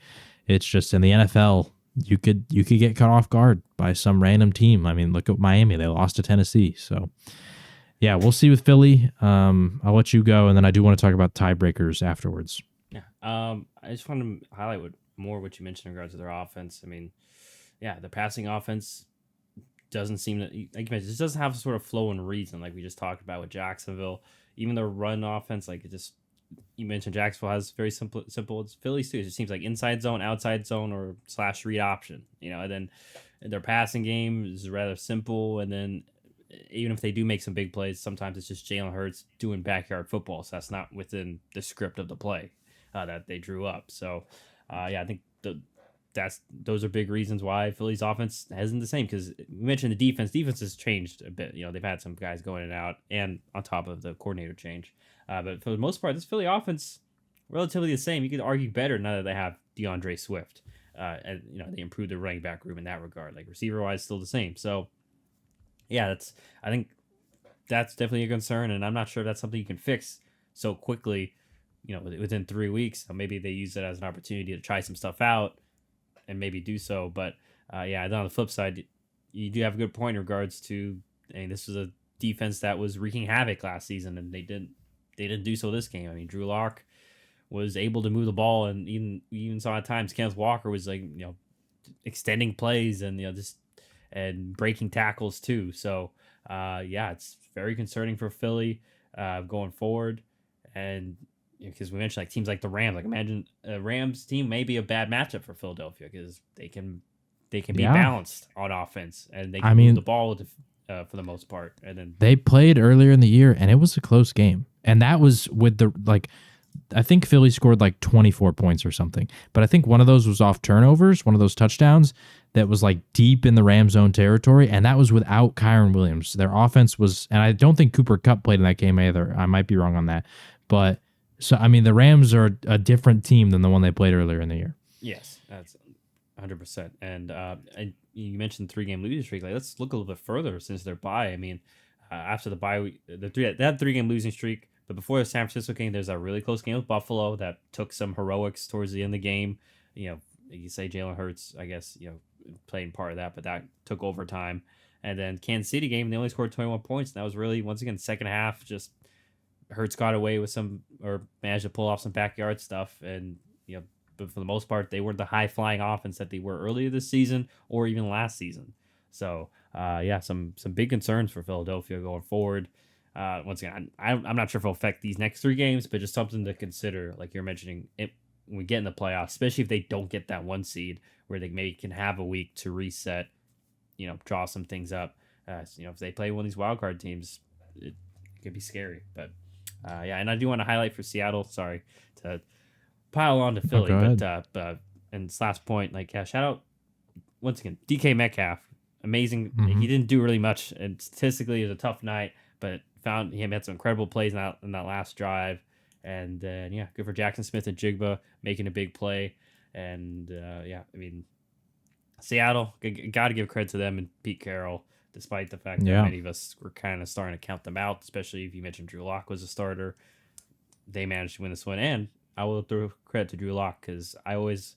It's just in the NFL, you could get caught off guard by some random team. I mean, look at Miami; they lost to Tennessee, so. Yeah, we'll see with Philly. I'll let you go, and then I do want to talk about tiebreakers afterwards. Yeah. I just want to highlight what you mentioned in regards to their offense. I mean, yeah, the passing offense doesn't seem to, like you mentioned, it just doesn't have sort of flow and reason like we just talked about with Jacksonville. Even their run offense, like it just, you mentioned Jacksonville has very simple. It's Phillies too. It just seems like inside zone, outside zone, or / read option. And then their passing game is rather simple, and then even if they do make some big plays, sometimes it's just Jalen Hurts doing backyard football. So that's not within the script of the play that they drew up. So, I think those are big reasons why Philly's offense isn't the same. Because you mentioned the defense. Defense has changed a bit. They've had some guys going in and out, and on top of the coordinator change. But for the most part, this Philly offense relatively the same. You could argue better now that they have DeAndre Swift. And they improved their running back room in that regard. Like receiver wise, still the same. So. Yeah, I think that's definitely a concern, and I'm not sure if that's something you can fix so quickly, within 3 weeks. So maybe they use it as an opportunity to try some stuff out and maybe do so. But then on the flip side, you do have a good point in regards to, this was a defense that was wreaking havoc last season, and they didn't do so this game. I mean, Drew Lock was able to move the ball, and even saw at times Kenneth Walker was extending plays and just and breaking tackles too. So it's very concerning for Philly going forward. And because we mentioned like teams like the Rams, like imagine a Rams team may be a bad matchup for Philadelphia because they can be balanced on offense, and they can move the ball for the most part. And then they played earlier in the year, and it was a close game, and that was with I think Philly scored like 24 points or something, but I think one of those was off turnovers, one of those touchdowns that was like deep in the Ram zone territory, and that was without Kyron Williams. Their offense was, and I don't think Cooper Kupp played in that game either. I might be wrong on that, but so I mean the Rams are a different team than the one they played earlier in the year. Yes, that's 100%. And you mentioned 3-game losing streak. Like let's look a little bit further since their bye. I mean, after the bye, they had 3-game losing streak. But before the San Francisco game, there's a really close game with Buffalo that took some heroics towards the end of the game. You say Jalen Hurts, I guess, playing part of that, but that took overtime. And then Kansas City game, they only scored 21 points. And that was really, once again, second half, just Hurts got away with or managed to pull off some backyard stuff. And, but for the most part, they weren't the high-flying offense that they were earlier this season or even last season. So, some big concerns for Philadelphia going forward. Once again, I'm not sure if it'll affect these next 3 games, but just something to consider, like you're mentioning, when we get in the playoffs, especially if they don't get that 1 seed, where they maybe can have a week to reset, draw some things up. If they play one of these wildcard teams, it could be scary. But and I do want to highlight for Seattle. Sorry to pile on to Philly, but and this last point, shout out once again DK Metcalf, amazing. Mm-hmm. He didn't do really much, and statistically, it was a tough night, but he had some incredible plays in that last drive. And then, good for Jackson Smith and Jigba making a big play. And, Seattle, got to give credit to them and Pete Carroll, despite the fact that many of us were kind of starting to count them out, especially if you mentioned Drew Lock was a starter. They managed to win this one. And I will throw credit to Drew Lock because I was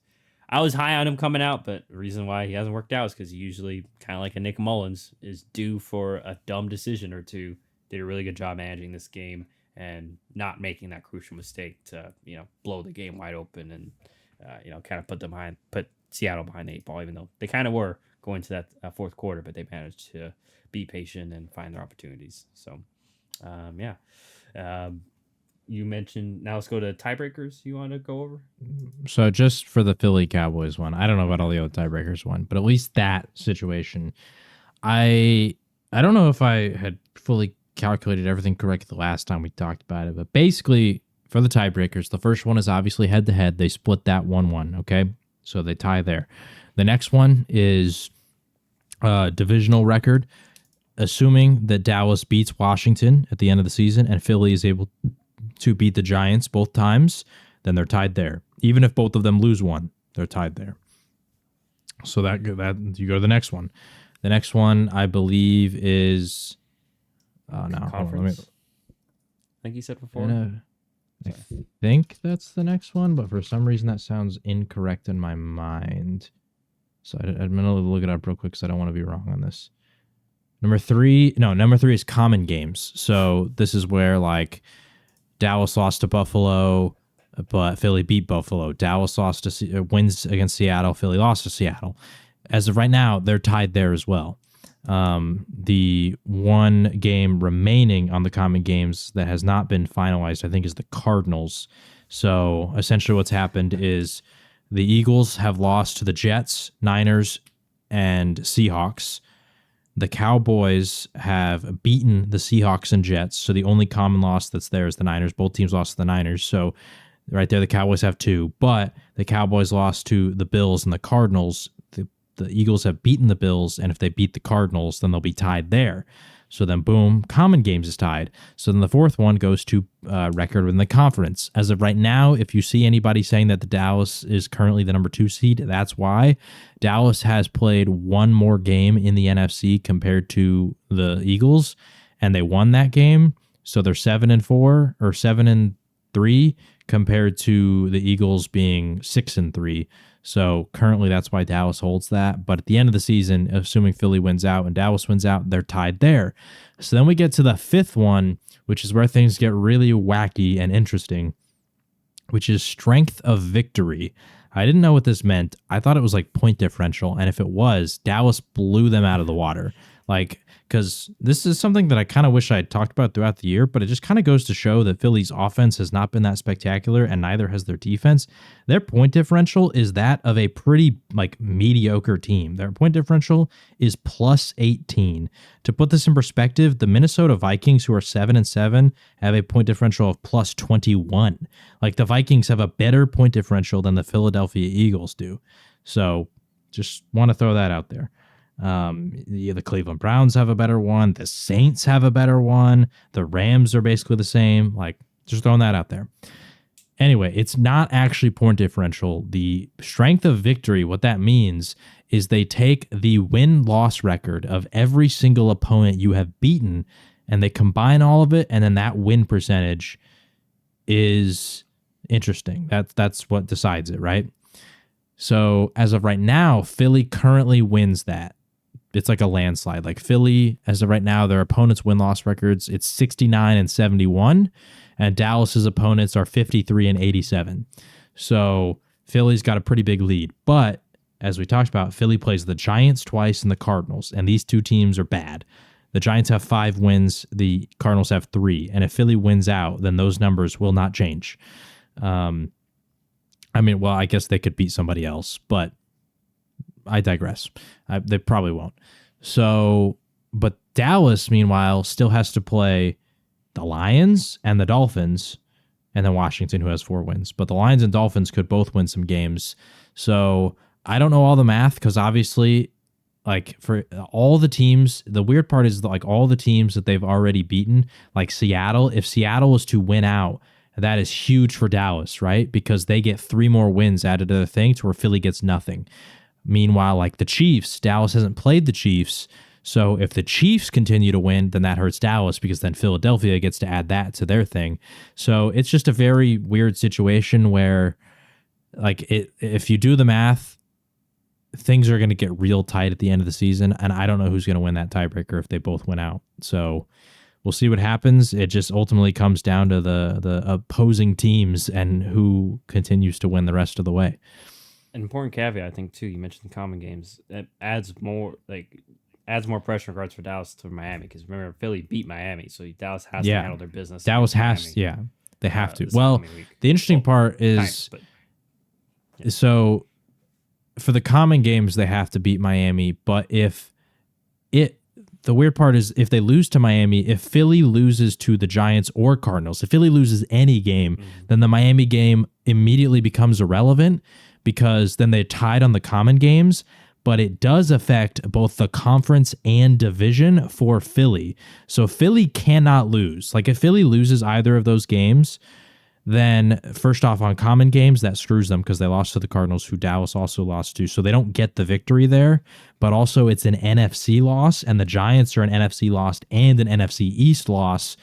high on him coming out, but the reason why he hasn't worked out is because he usually, kind of like a Nick Mullins, is due for a dumb decision or two. Did a really good job managing this game and not making that crucial mistake to, blow the game wide open and, kind of put Seattle behind the 8 ball, even though they kind of were going to that fourth quarter, but they managed to be patient and find their opportunities. So, you mentioned, now let's go to tiebreakers you want to go over? So just for the Philly Cowboys one, I don't know about all the other tiebreakers one, but at least that situation, I don't know if I had fully calculated everything correct the last time we talked about it, but basically for the tiebreakers, the first one is obviously head to head. They split that 1-1. Okay. So they tie there. The next one is divisional record. Assuming that Dallas beats Washington at the end of the season and Philly is able to beat the Giants both times, then they're tied there. Even if both of them lose one, they're tied there. So that you go to the next one. The next one, I believe, is conference. I think you said before. I think that's the next one, but for some reason that sounds incorrect in my mind. So I'm going to look it up real quick because I don't want to be wrong on this. Number three is common games. So this is where like Dallas lost to Buffalo, but Philly beat Buffalo. Dallas wins against Seattle. Philly lost to Seattle. As of right now, they're tied there as well. The one game remaining on the common games that has not been finalized, I think, is the Cardinals. So essentially what's happened is the Eagles have lost to the Jets, Niners, and Seahawks. The Cowboys have beaten the Seahawks and Jets, so the only common loss that's there is the Niners. Both teams lost to the Niners, so right there the Cowboys have 2. But the Cowboys lost to the Bills and the Cardinals. The Eagles have beaten the Bills, and if they beat the Cardinals, then they'll be tied there. So then, boom, common games is tied. So then the fourth one goes to record in the conference. As of right now, if you see anybody saying that the Dallas is currently the number 2 seed, that's why. Dallas has played one more game in the NFC compared to the Eagles, and they won that game. So they're 7-4 or 7-3 compared to the Eagles being 6-3. So currently that's why Dallas holds that. But at the end of the season, assuming Philly wins out and Dallas wins out, they're tied there. So then we get to the fifth one, which is where things get really wacky and interesting, which is strength of victory. I didn't know what this meant. I thought it was like point differential. And if it was, Dallas blew them out of the water. Like, because this is something that I kind of wish I had talked about throughout the year, but it just kind of goes to show that Philly's offense has not been that spectacular, and neither has their defense. Their point differential is that of a pretty like mediocre team. Their point differential is plus 18. To put this in perspective, the Minnesota Vikings, who are 7-7, have a point differential of plus 21. Like the Vikings have a better point differential than the Philadelphia Eagles do. So just want to throw that out there. The Cleveland Browns have a better one. The Saints have a better one. The Rams are basically the same. Like, just throwing that out there. Anyway, it's not actually point differential. The strength of victory, what that means is they take the win-loss record of every single opponent you have beaten, and they combine all of it, and then that win percentage is interesting. That's what decides it, right? So as of right now, Philly currently wins that. It's like a landslide. Like Philly, as of right now, their opponents' win-loss records, it's 69-71, and Dallas's opponents are 53-87. So Philly's got a pretty big lead. But as we talked about, Philly plays the Giants twice and the Cardinals, and these two teams are bad. The Giants have 5 wins, the Cardinals have 3, and if Philly wins out, then those numbers will not change. I guess they could beat somebody else, but I digress. They probably won't. So, but Dallas, meanwhile, still has to play the Lions and the Dolphins, and then Washington, who has 4 wins. But the Lions and Dolphins could both win some games. So I don't know all the math because obviously, like for all the teams, the weird part is that, like all the teams that they've already beaten, like Seattle, if Seattle was to win out, that is huge for Dallas, right? Because they get 3 more wins added to the thing to where Philly gets nothing. Meanwhile, like the Chiefs, Dallas hasn't played the Chiefs. So if the Chiefs continue to win, then that hurts Dallas because then Philadelphia gets to add that to their thing. So it's just a very weird situation where, like, if you do the math, things are going to get real tight at the end of the season. And I don't know who's going to win that tiebreaker if they both win out. So we'll see what happens. It just ultimately comes down to the opposing teams and who continues to win the rest of the way. An important caveat, I think, too. You mentioned the common games. It adds more pressure in regards for Dallas to Miami because remember Philly beat Miami, so Dallas has to handle their business. Dallas has, they have to. Well, the interesting part is, so for the common games they have to beat Miami, but the weird part is if they lose to Miami, if Philly loses to the Giants or Cardinals, if Philly loses any game, then the Miami game immediately becomes irrelevant. because then they're tied on the common games, but it does affect both the conference and division for Philly. So Philly cannot lose. Like if Philly loses either of those games, then first off on common games, that screws them because they lost to the Cardinals, who Dallas also lost to. So they don't get the victory there, but also it's an NFC loss, and the Giants are an NFC loss and an NFC East loss,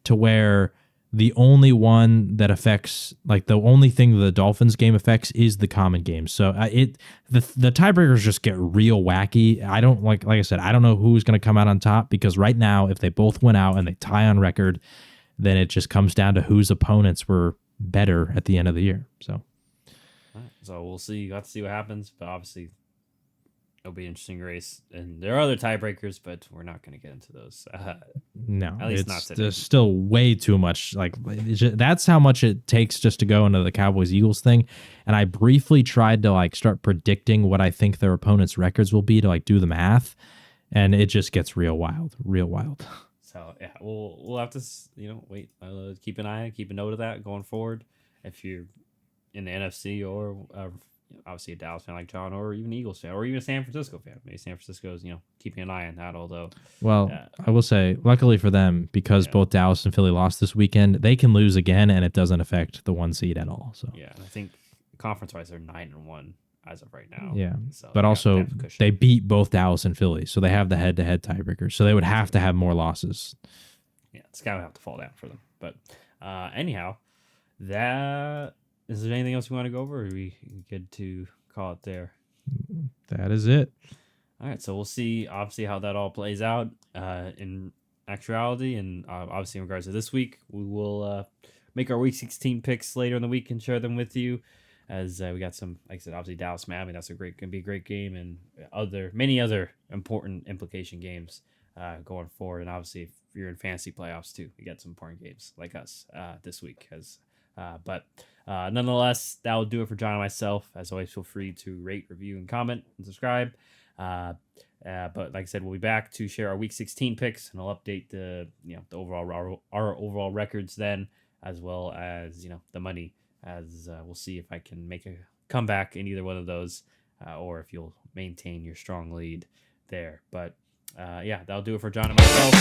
to where the only one that affects, like the only thing the Dolphins game affects is the common game. So the tiebreakers just get real wacky. I don't like I said, I don't know who's going to come out on top, because right now, if they both win out and they tie on record, then it just comes down to whose opponents were better at the end of the year. So we'll see. Got to see what happens, but obviously it'll be an interesting race. And there are other tiebreakers, but we're not going to get into those. No, at least not today. There's still way too much. Like that's how much it takes just to go into the Cowboys-Eagles thing. And I briefly tried to like start predicting what I think their opponents' records will be to like do the math, and it just gets real wild. So yeah, we'll have to wait, keep an eye, keep a note of that going forward. If you're in the NFC or obviously a Dallas fan like John, or even Eagles fan, or even a San Francisco fan, maybe San Francisco's keeping an eye on that. Although, well, I will say, luckily for them, because both Dallas and Philly lost this weekend, they can lose again, and it doesn't affect the 1 seed at all. So yeah, I think conference wise they're 9-1 as of right now. Yeah, so but also they beat both Dallas and Philly, so they have the head-to-head tiebreaker. So they would have to have more losses. Yeah, the sky would have to fall down for them. But anyhow, that is there anything else we want to go over? Or are we good to call it there? That is it. All right, so we'll see obviously how that all plays out in actuality, and obviously in regards to this week, we will make our Week 16 picks later in the week and share them with you. As we got some, like I said, obviously Dallas Miami, that's gonna be a great game, and many other important implication games going forward. And obviously, if you're in fantasy playoffs too, you got some important games like us this week. But nonetheless, that will do it for John and myself. As always, feel free to rate, review, and comment and subscribe. But like I said, we'll be back to share our Week 16 picks, and I'll update the overall our overall records then, as well as the money. As we'll see if I can make a comeback in either one of those, or if you'll maintain your strong lead there. But yeah, that'll do it for John and myself.